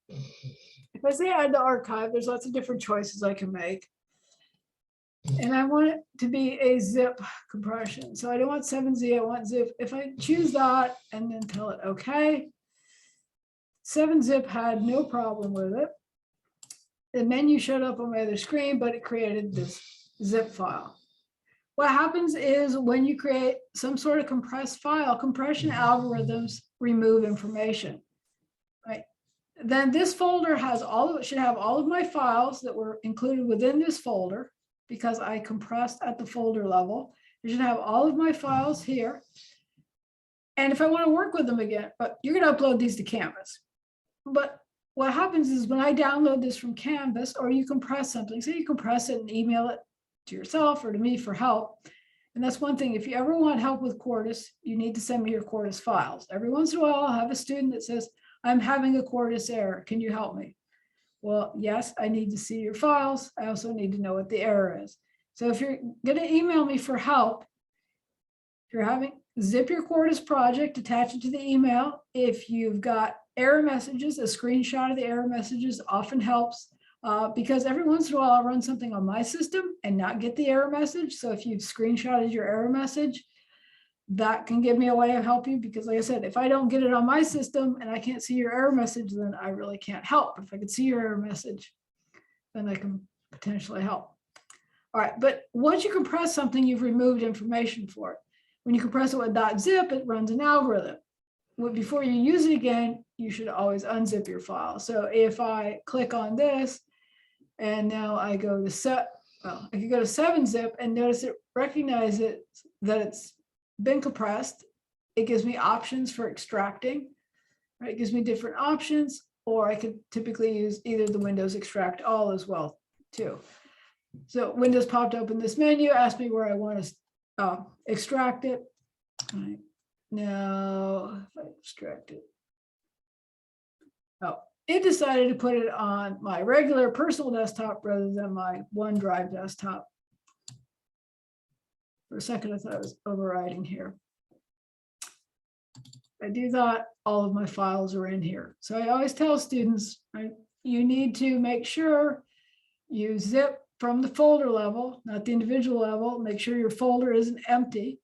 If I say add to archive, there's lots of different choices I can make. And I want it to be a zip compression. So I don't want 7Z, I want zip. If I choose that and then tell it okay, 7-zip had no problem with it. The menu showed up on my other screen, but it created this zip file. What happens is when you create some sort of compressed file, compression algorithms remove information, right? Then this folder has should have all of my files that were included within this folder because I compressed at the folder level. You should have all of my files here. And if I want to work with them again, but you're going to upload these to Canvas. But what happens is when I download this from Canvas, or you compress something, say you compress it and email it to yourself or to me for help. And that's one thing, if you ever want help with Quartus, you need to send me your Quartus files. Every once in a while, I'll have a student that says, I'm having a Quartus error. Can you help me? Well, yes, I need to see your files. I also need to know what the error is. So if you're going to email me for help, if you're having, zip your Quartus project, attach it to the email. If you've got error messages, a screenshot of the error messages often helps. Because every once in a while I'll run something on my system and not get the error message. So if you've screenshotted your error message, that can give me a way of helping, because like I said, if I don't get it on my system and I can't see your error message, then I really can't help. If I can see your error message, then I can potentially help. All right, but once you compress something, you've removed information for it. When you compress it with .zip, it runs an algorithm. Before you use it again, you should always unzip your file. So if I click on this, and now I go to I can go to 7-zip and notice it recognizes that it's been compressed. It gives me options for extracting, right? It gives me different options, or I could typically use either the Windows extract all as well too. So Windows popped up in this menu, asked me where I want to extract it. All right. Now, if I extract it, it decided to put it on my regular personal desktop rather than my OneDrive desktop. For a second, I thought I was overriding here. I do that, all of my files are in here. So I always tell students, right, you need to make sure you zip from the folder level, not the individual level. Make sure your folder isn't empty.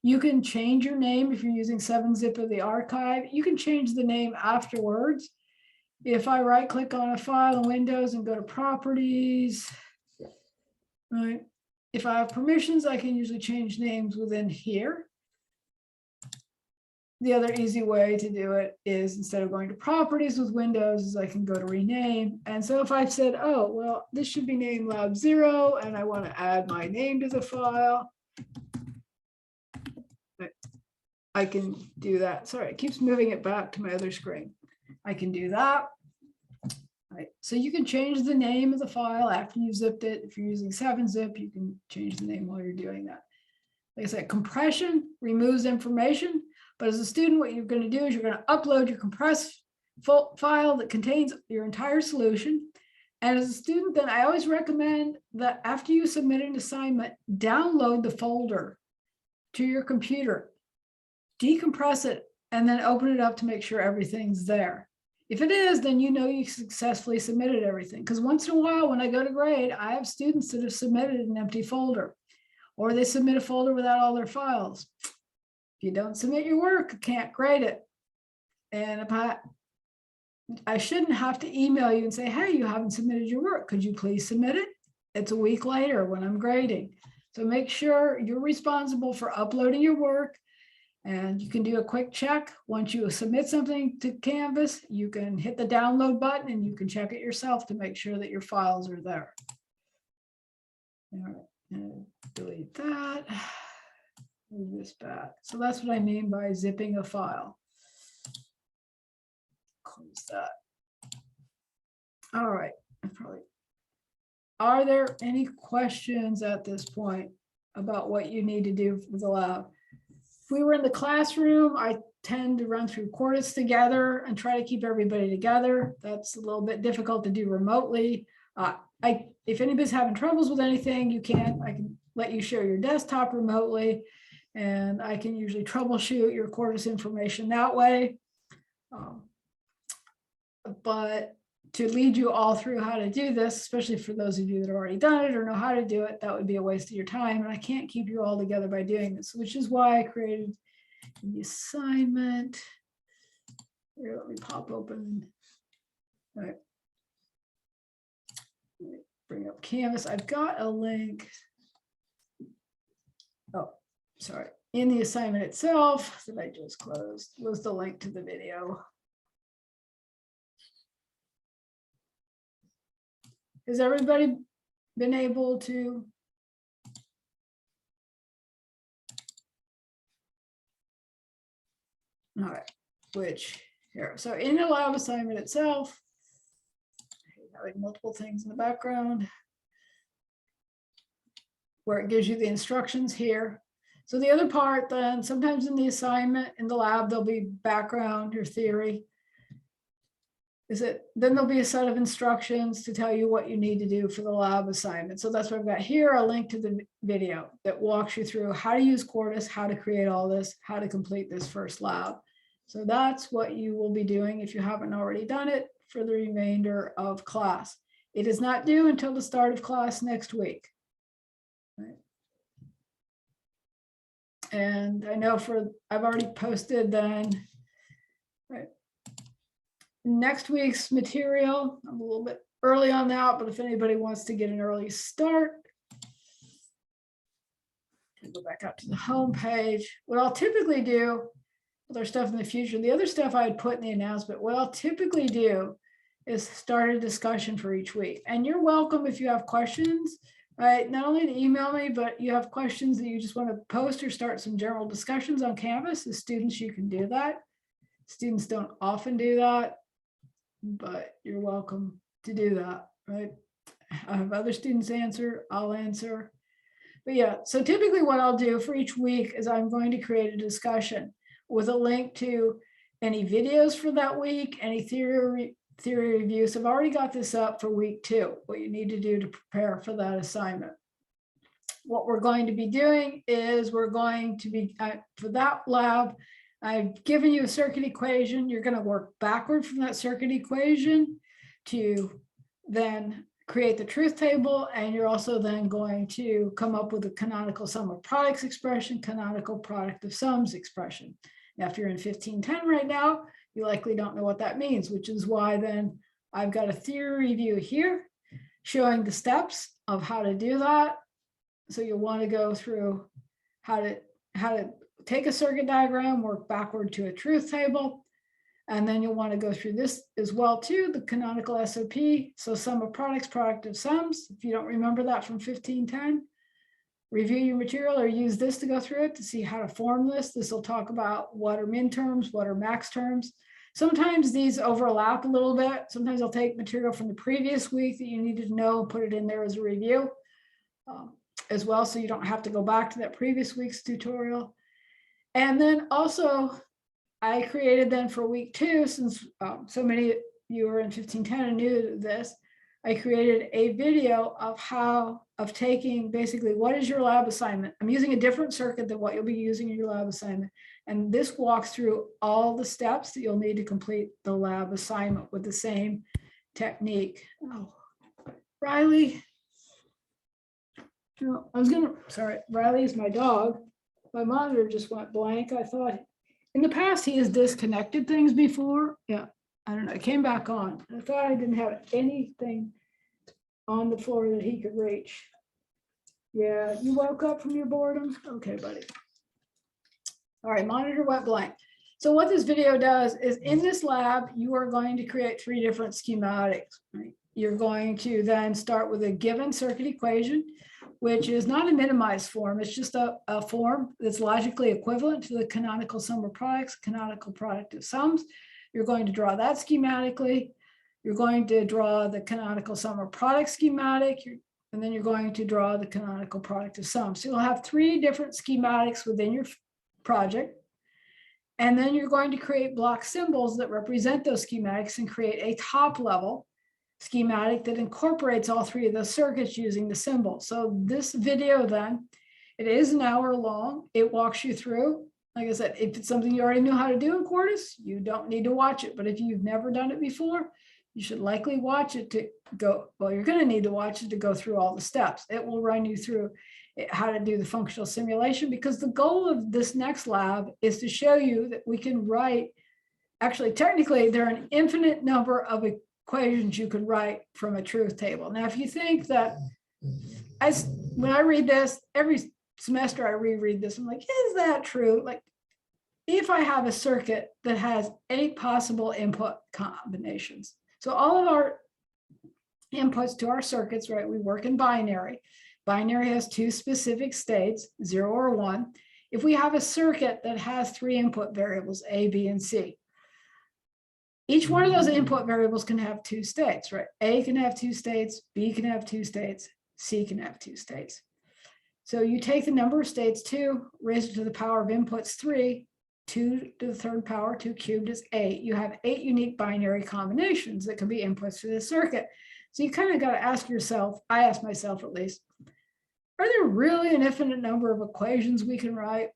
You can change your name if you're using 7-zip of the archive. You can change the name afterwards. If I right click on a file in Windows and go to properties, right? if I have permissions, I can usually change names within here. The other easy way to do it is, instead of going to properties with Windows, is I can go to rename. And so if I've said, oh, well, this should be named Lab 0, and I want to add my name to the file, I can do that. Sorry, it keeps moving it back to my other screen. I can do that. Right. So you can change the name of the file after you've zipped it. If you're using 7-zip, you can change the name while you're doing that. Like I said, compression removes information, but as a student, what you're going to do is you're going to upload your compressed file that contains your entire solution. And as a student, then I always recommend that after you submit an assignment, download the folder to your computer, decompress it, and then open it up to make sure everything's there. If it is, then you know you successfully submitted everything. Because once in a while, when I go to grade, I have students that have submitted an empty folder, or they submit a folder without all their files. If you don't submit your work, I can't grade it. And if I shouldn't have to email you and say, hey, you haven't submitted your work. Could you please submit it? It's a week later when I'm grading. So make sure you're responsible for uploading your work. And you can do a quick check. Once you submit something to Canvas, you can hit the download button and you can check it yourself to make sure that your files are there. All right, and delete that. Move this back. So that's what I mean by zipping a file. Close that. All right, are there any questions at this point about what you need to do for the lab? If we were in the classroom, I tend to run through Quartus together and try to keep everybody together. That's a little bit difficult to do remotely. If anybody's having troubles with anything, I can let you share your desktop remotely, and I can usually troubleshoot your Quartus information that way. But to lead you all through how to do this, especially for those of you that have already done it or know how to do it, that would be a waste of your time. And I can't keep you all together by doing this, which is why I created the assignment. Here, let me pop open. All right. Let me bring up Canvas. I've got a link. Oh, sorry. In the assignment itself that I just closed was the link to the video. Has everybody been able to? All right, which here. So in the lab assignment itself, having multiple things in the background where it gives you the instructions here. So the other part then, sometimes in the assignment in the lab, there'll be background or theory. Then there'll be a set of instructions to tell you what you need to do for the lab assignment. So that's what I've got here, a link to the video that walks you through how to use Quartus, how to create all this, how to complete this first lab. So that's what you will be doing if you haven't already done it for the remainder of class. It is not due until the start of class next week. Right. And I know I've already posted then, right, next week's material. I'm a little bit early on that, but if anybody wants to get an early start, go back up to the home page. What I'll typically do with our stuff in the future, the other stuff I had put in the announcement, what I'll typically do is start a discussion for each week. And you're welcome if you have questions, right? Not only to email me, but you have questions that you just want to post or start some general discussions on Canvas. As students, you can do that. Students don't often do that, but you're welcome to do that, right? I have other students answer, I'll answer. But yeah, so typically what I'll do for each week is I'm going to create a discussion with a link to any videos for that week, any theory reviews. I've already got this up for week 2, what you need to do to prepare for that assignment. What we're going to be doing is we're going to be, for that lab, I've given you a circuit equation. You're going to work backward from that circuit equation to then create the truth table. And you're also then going to come up with a canonical sum of products expression, canonical product of sums expression. Now, if you're in 1510 right now, you likely don't know what that means, which is why then I've got a theory review here showing the steps of how to do that. So you'll want to go through how to take a circuit diagram, work backward to a truth table. And then you'll want to go through this as well too, the canonical SOP. So sum of products, product of sums. If you don't remember that from 1510, review your material or use this to go through it to see how to form this. This will talk about what are min terms, what are max terms. Sometimes these overlap a little bit. Sometimes I'll take material from the previous week that you needed to know and put it in there as a review as well, so you don't have to go back to that previous week's tutorial. And then also, I created then for week 2, since so many of you are in 1510 and new to this, I created a video of taking basically what is your lab assignment. I'm using a different circuit than what you'll be using in your lab assignment. And this walks through all the steps that you'll need to complete the lab assignment with the same technique. Oh, Riley. No, sorry, Riley is my dog. My monitor just went blank. I thought in the past he has disconnected things before. Yeah, I don't know. It came back on. I thought I didn't have anything on the floor that he could reach. Yeah, you woke up from your boredom? Okay, buddy. All right, monitor went blank. So what this video does is in this lab, you are going to create 3 different schematics. Right? You're going to then start with a given circuit equation, which is not a minimized form. It's just a form that's logically equivalent to the canonical sum of products, canonical product of sums. You're going to draw that schematically. You're going to draw the canonical sum of product schematic, and then you're going to draw the canonical product of sums. So you'll have 3 different schematics within your project. And then you're going to create block symbols that represent those schematics and create a top level schematic that incorporates all 3 of those circuits using the symbol. So this video then, it is an hour long. It walks you through. Like I said, if it's something you already know how to do in Quartus, you don't need to watch it. But if you've never done it before, you should likely watch it to go, well, you're going to need to watch it to go through all the steps. It will run you through how to do the functional simulation, because the goal of this next lab is to show you that we can write, actually, technically, there are an infinite number of equations you can write from a truth table. Now, if you think that, when I read this, every semester I reread this, I'm like, is that true? Like, if I have a circuit that has 8 possible input combinations, so all of our inputs to our circuits, right, we work in binary. Binary has 2 specific states, 0 or 1. If we have a circuit that has 3 input variables, A, B, and C, each one of those input variables can have 2 states, right? A can have 2 states, B can have 2 states, C can have 2 states. So you take the number of states 2, raise it to the power of inputs 3, 2 to the 3rd power, 2 cubed is 8. You have 8 unique binary combinations that can be inputs to this circuit. So you kind of got to ask yourself, I ask myself at least, are there really an infinite number of equations we can write?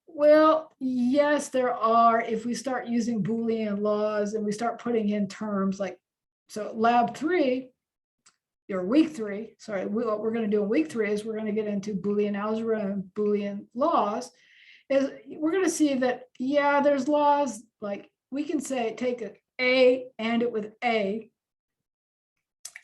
Well, yes, there are. If we start using Boolean laws and we start putting in terms like, so lab 3, or week 3, sorry, what we're going to do in week 3 is we're going to get into Boolean algebra and Boolean laws. Is we're going to see that, yeah, there's laws, like we can say take an A and it with A,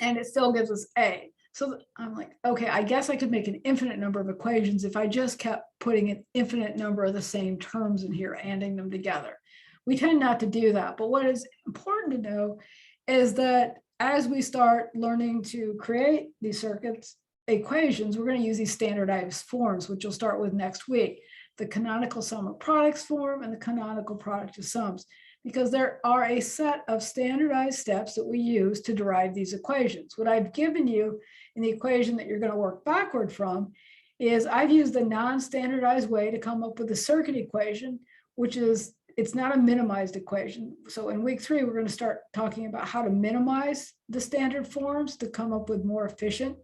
and it still gives us A. So I'm like, okay, I guess I could make an infinite number of equations if I just kept putting an infinite number of the same terms in here, anding them together. We tend not to do that. But what is important to know is that as we start learning to create these circuits equations, we're going to use these standardized forms, which we'll start with next week, the canonical sum of products form and the canonical product of sums, because there are a set of standardized steps that we use to derive these equations. What I've given you in the equation that you're going to work backward from is I've used a non-standardized way to come up with a circuit equation, which is, it's not a minimized equation. So in week 3, we're going to start talking about how to minimize the standard forms to come up with more efficient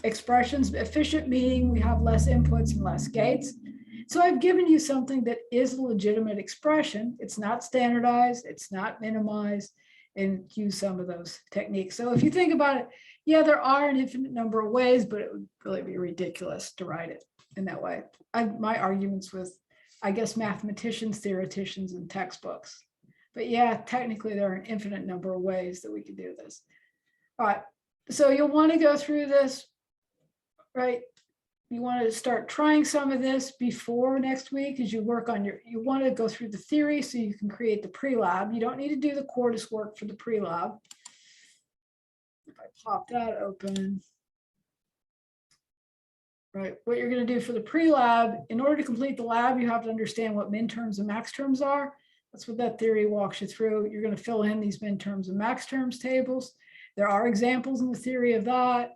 expressions. Efficient meaning we have less inputs and less gates. So I've given you something that is a legitimate expression. It's not standardized, it's not minimized, and use some of those techniques. So if you think about it, yeah, there are an infinite number of ways, but it would really be ridiculous to write it in that way. My arguments with, I guess, mathematicians, theoreticians, and textbooks. But yeah, technically there are an infinite number of ways that we could do this. All right, so you'll want to go through this right? You want to start trying some of this before next week as you work on you want to go through the theory so you can create the pre-lab. You don't need to do the Quartus work for the pre-lab. If I pop that open, right, what you're going to do for the pre-lab, in order to complete the lab, you have to understand what min terms and max terms are. That's what that theory walks you through. You're going to fill in these min terms and max terms tables. There are examples in the theory of that.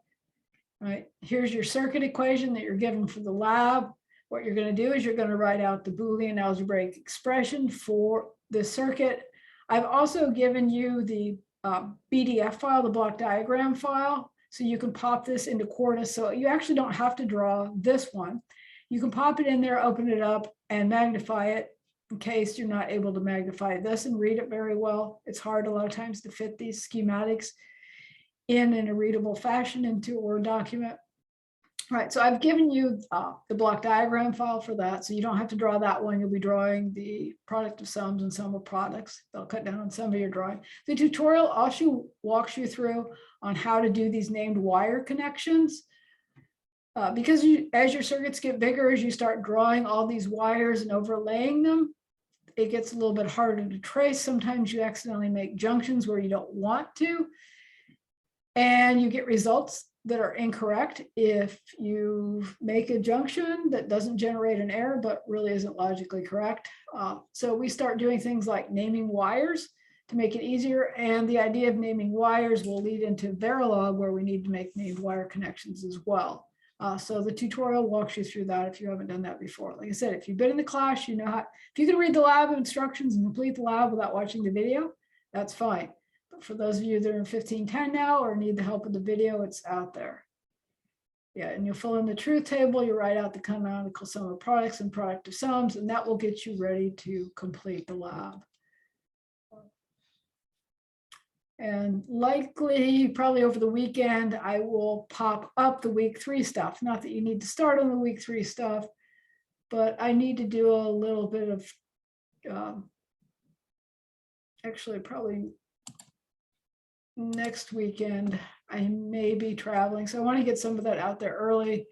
Right, here's your circuit equation that you're given for the lab. What you're going to do is you're going to write out the Boolean algebraic expression for the circuit. I've also given you the BDF file, the block diagram file, so you can pop this into Quartus. So you actually don't have to draw this one. You can pop it in there, open it up, and magnify it in case you're not able to magnify this and read it very well. It's hard a lot of times to fit these schematics in a readable fashion into a Word document. All right, so I've given you the block diagram file for that, so you don't have to draw that one. You'll be drawing the product of sums and sum of products. They'll cut down on some of your drawing. The tutorial also walks you through on how to do these named wire connections. Because as your circuits get bigger, as you start drawing all these wires and overlaying them, it gets a little bit harder to trace. Sometimes you accidentally make junctions where you don't want to. And you get results that are incorrect if you make a junction that doesn't generate an error, but really isn't logically correct. So we start doing things like naming wires to make it easier. And the idea of naming wires will lead into Verilog, where we need to make named wire connections as well. So the tutorial walks you through that if you haven't done that before. Like I said, if you've been in the class, you know how, if you can read the lab instructions and complete the lab without watching the video, that's fine. But for those of you that are in 1510 now or need the help of the video, it's out there. Yeah, and you'll fill in the truth table, you write out the canonical sum of products and product of sums, and that will get you ready to complete the lab. And likely, probably over the weekend, I will pop up the week 3 stuff. Not that you need to start on the week 3 stuff, but I need to do a little bit of, actually probably next weekend, I may be traveling. So I want to get some of that out there early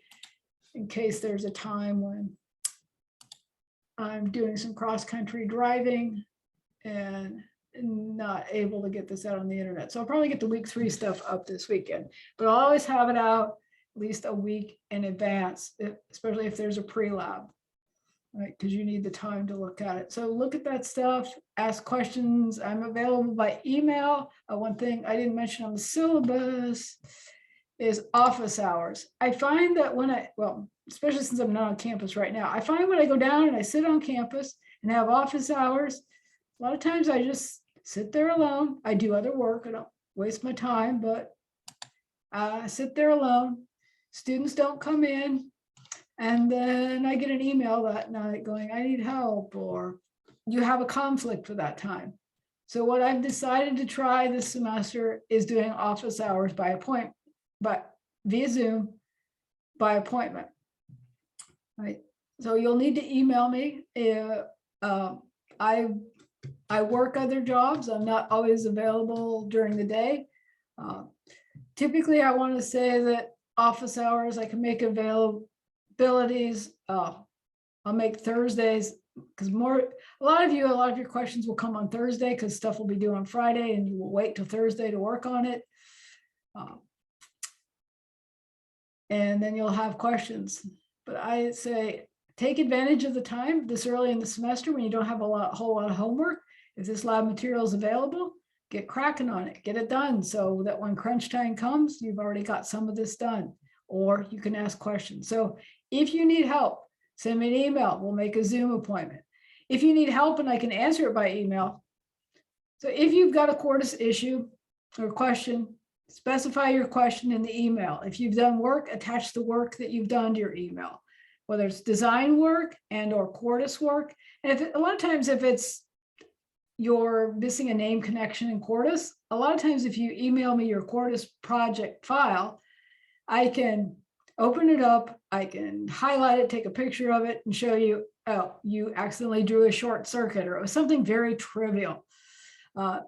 in case there's a time when I'm doing some cross-country driving and not able to get this out on the internet. So I'll probably get the week 3 stuff up this weekend, but I'll always have it out at least a week in advance, especially if there's a pre-lab, right? Because you need the time to look at it. So look at that stuff, ask questions. I'm available by email. One thing I didn't mention on the syllabus is office hours. I find that when especially since I'm not on campus right now, I find when I go down and I sit on campus and have office hours, a lot of times I just sit there alone. I do other work. I don't waste my time, but I sit there alone. Students don't come in. And then I get an email that night going, I need help, or you have a conflict for that time. So what I've decided to try this semester is doing office hours by appointment, but via Zoom by appointment, right? So you'll need to email me. I work other jobs. I'm not always available during the day. Typically, I want to say that office hours I can make availabilities. I'll make Thursdays because a lot of your questions will come on Thursday because stuff will be due on Friday and you will wait till Thursday to work on it. And then you'll have questions. But I say, take advantage of the time this early in the semester when you don't have a whole lot of homework. If this lab material is available, get cracking on it, get it done so that when crunch time comes, you've already got some of this done, or you can ask questions. So if you need help, send me an email. We'll make a Zoom appointment. If you need help and I can answer it by email. So if you've got a Quartus issue or question, specify your question in the email. If you've done work, attach the work that you've done to your email, whether it's design work and or Quartus work. And a lot of times if it's you're missing a name connection in Quartus, a lot of times if you email me your Quartus project file, I can open it up, I can highlight it, take a picture of it and show you, oh, you accidentally drew a short circuit, or it was something very trivial.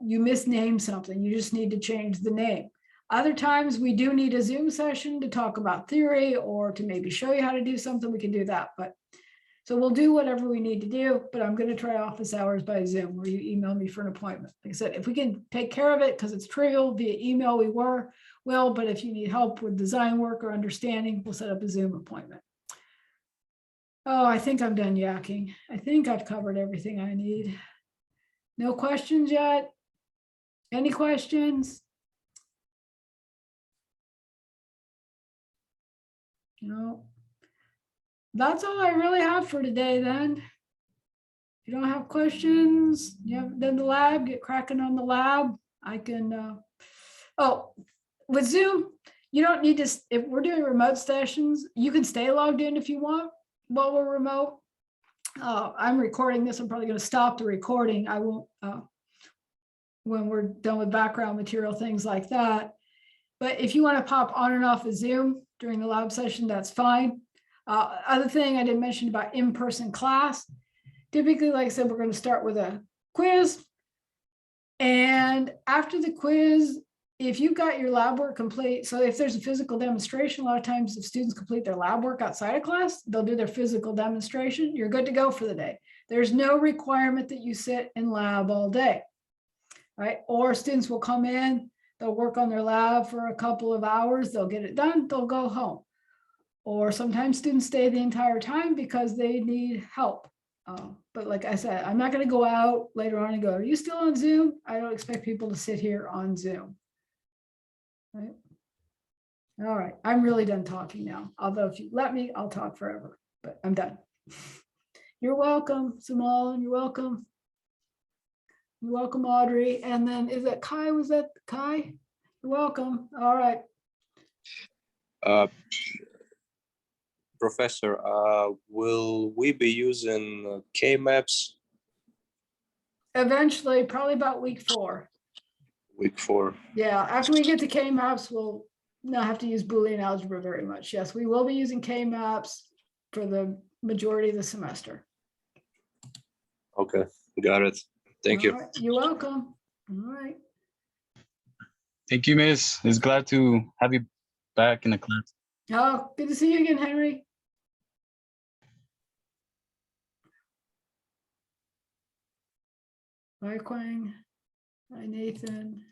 You misnamed something, you just need to change the name. Other times we do need a Zoom session to talk about theory or to maybe show you how to do something, we can do that. But so we'll do whatever we need to do, but I'm going to try office hours by Zoom where you email me for an appointment. Like I said, if we can take care of it because it's trivial via email, we will, but if you need help with design work or understanding, we'll set up a Zoom appointment. Oh, I think I'm done yakking. I think I've covered everything I need. No questions yet? Any questions? No. That's all I really have for today then. If you don't have questions, you haven't done the lab, get cracking on the lab. I can, oh, with Zoom, you don't need to, if we're doing remote sessions, you can stay logged in if you want while we're remote. I'm recording this. I'm probably going to stop the recording. I won't, when we're done with background material, things like that. But if you want to pop on and off of Zoom during the lab session, that's fine. Other thing I didn't mention about in-person class, typically, like I said, we're going to start with a quiz. And after the quiz, if you've got your lab work complete, so if there's a physical demonstration, a lot of times if students complete their lab work outside of class, they'll do their physical demonstration. You're good to go for the day. There's no requirement that you sit in lab all day, right? Or students will come in, they'll work on their lab for a couple of hours, they'll get it done, they'll go home. Or sometimes students stay the entire time because they need help. But like I said, I'm not going to go out later on and go, are you still on Zoom? I don't expect people to sit here on Zoom. Right. All right. I'm really done talking now. Although if you let me, I'll talk forever, but I'm done. You're welcome, Samal. You're welcome. You're welcome, Audrey. And then is that Kai? Was that Kai? You're welcome. All right. Professor, will we be using K-maps? Eventually, probably about week 4. Week 4. Yeah, after we get to K-maps, we'll not have to use Boolean algebra very much. Yes, we will be using K-maps for the majority of the semester. Okay, got it. Thank you. All right, you're welcome. All right. Thank you, Miss. It's glad to have you back in the class. Oh, good to see you again, Henry. Bye, Quang. Bye, Nathan.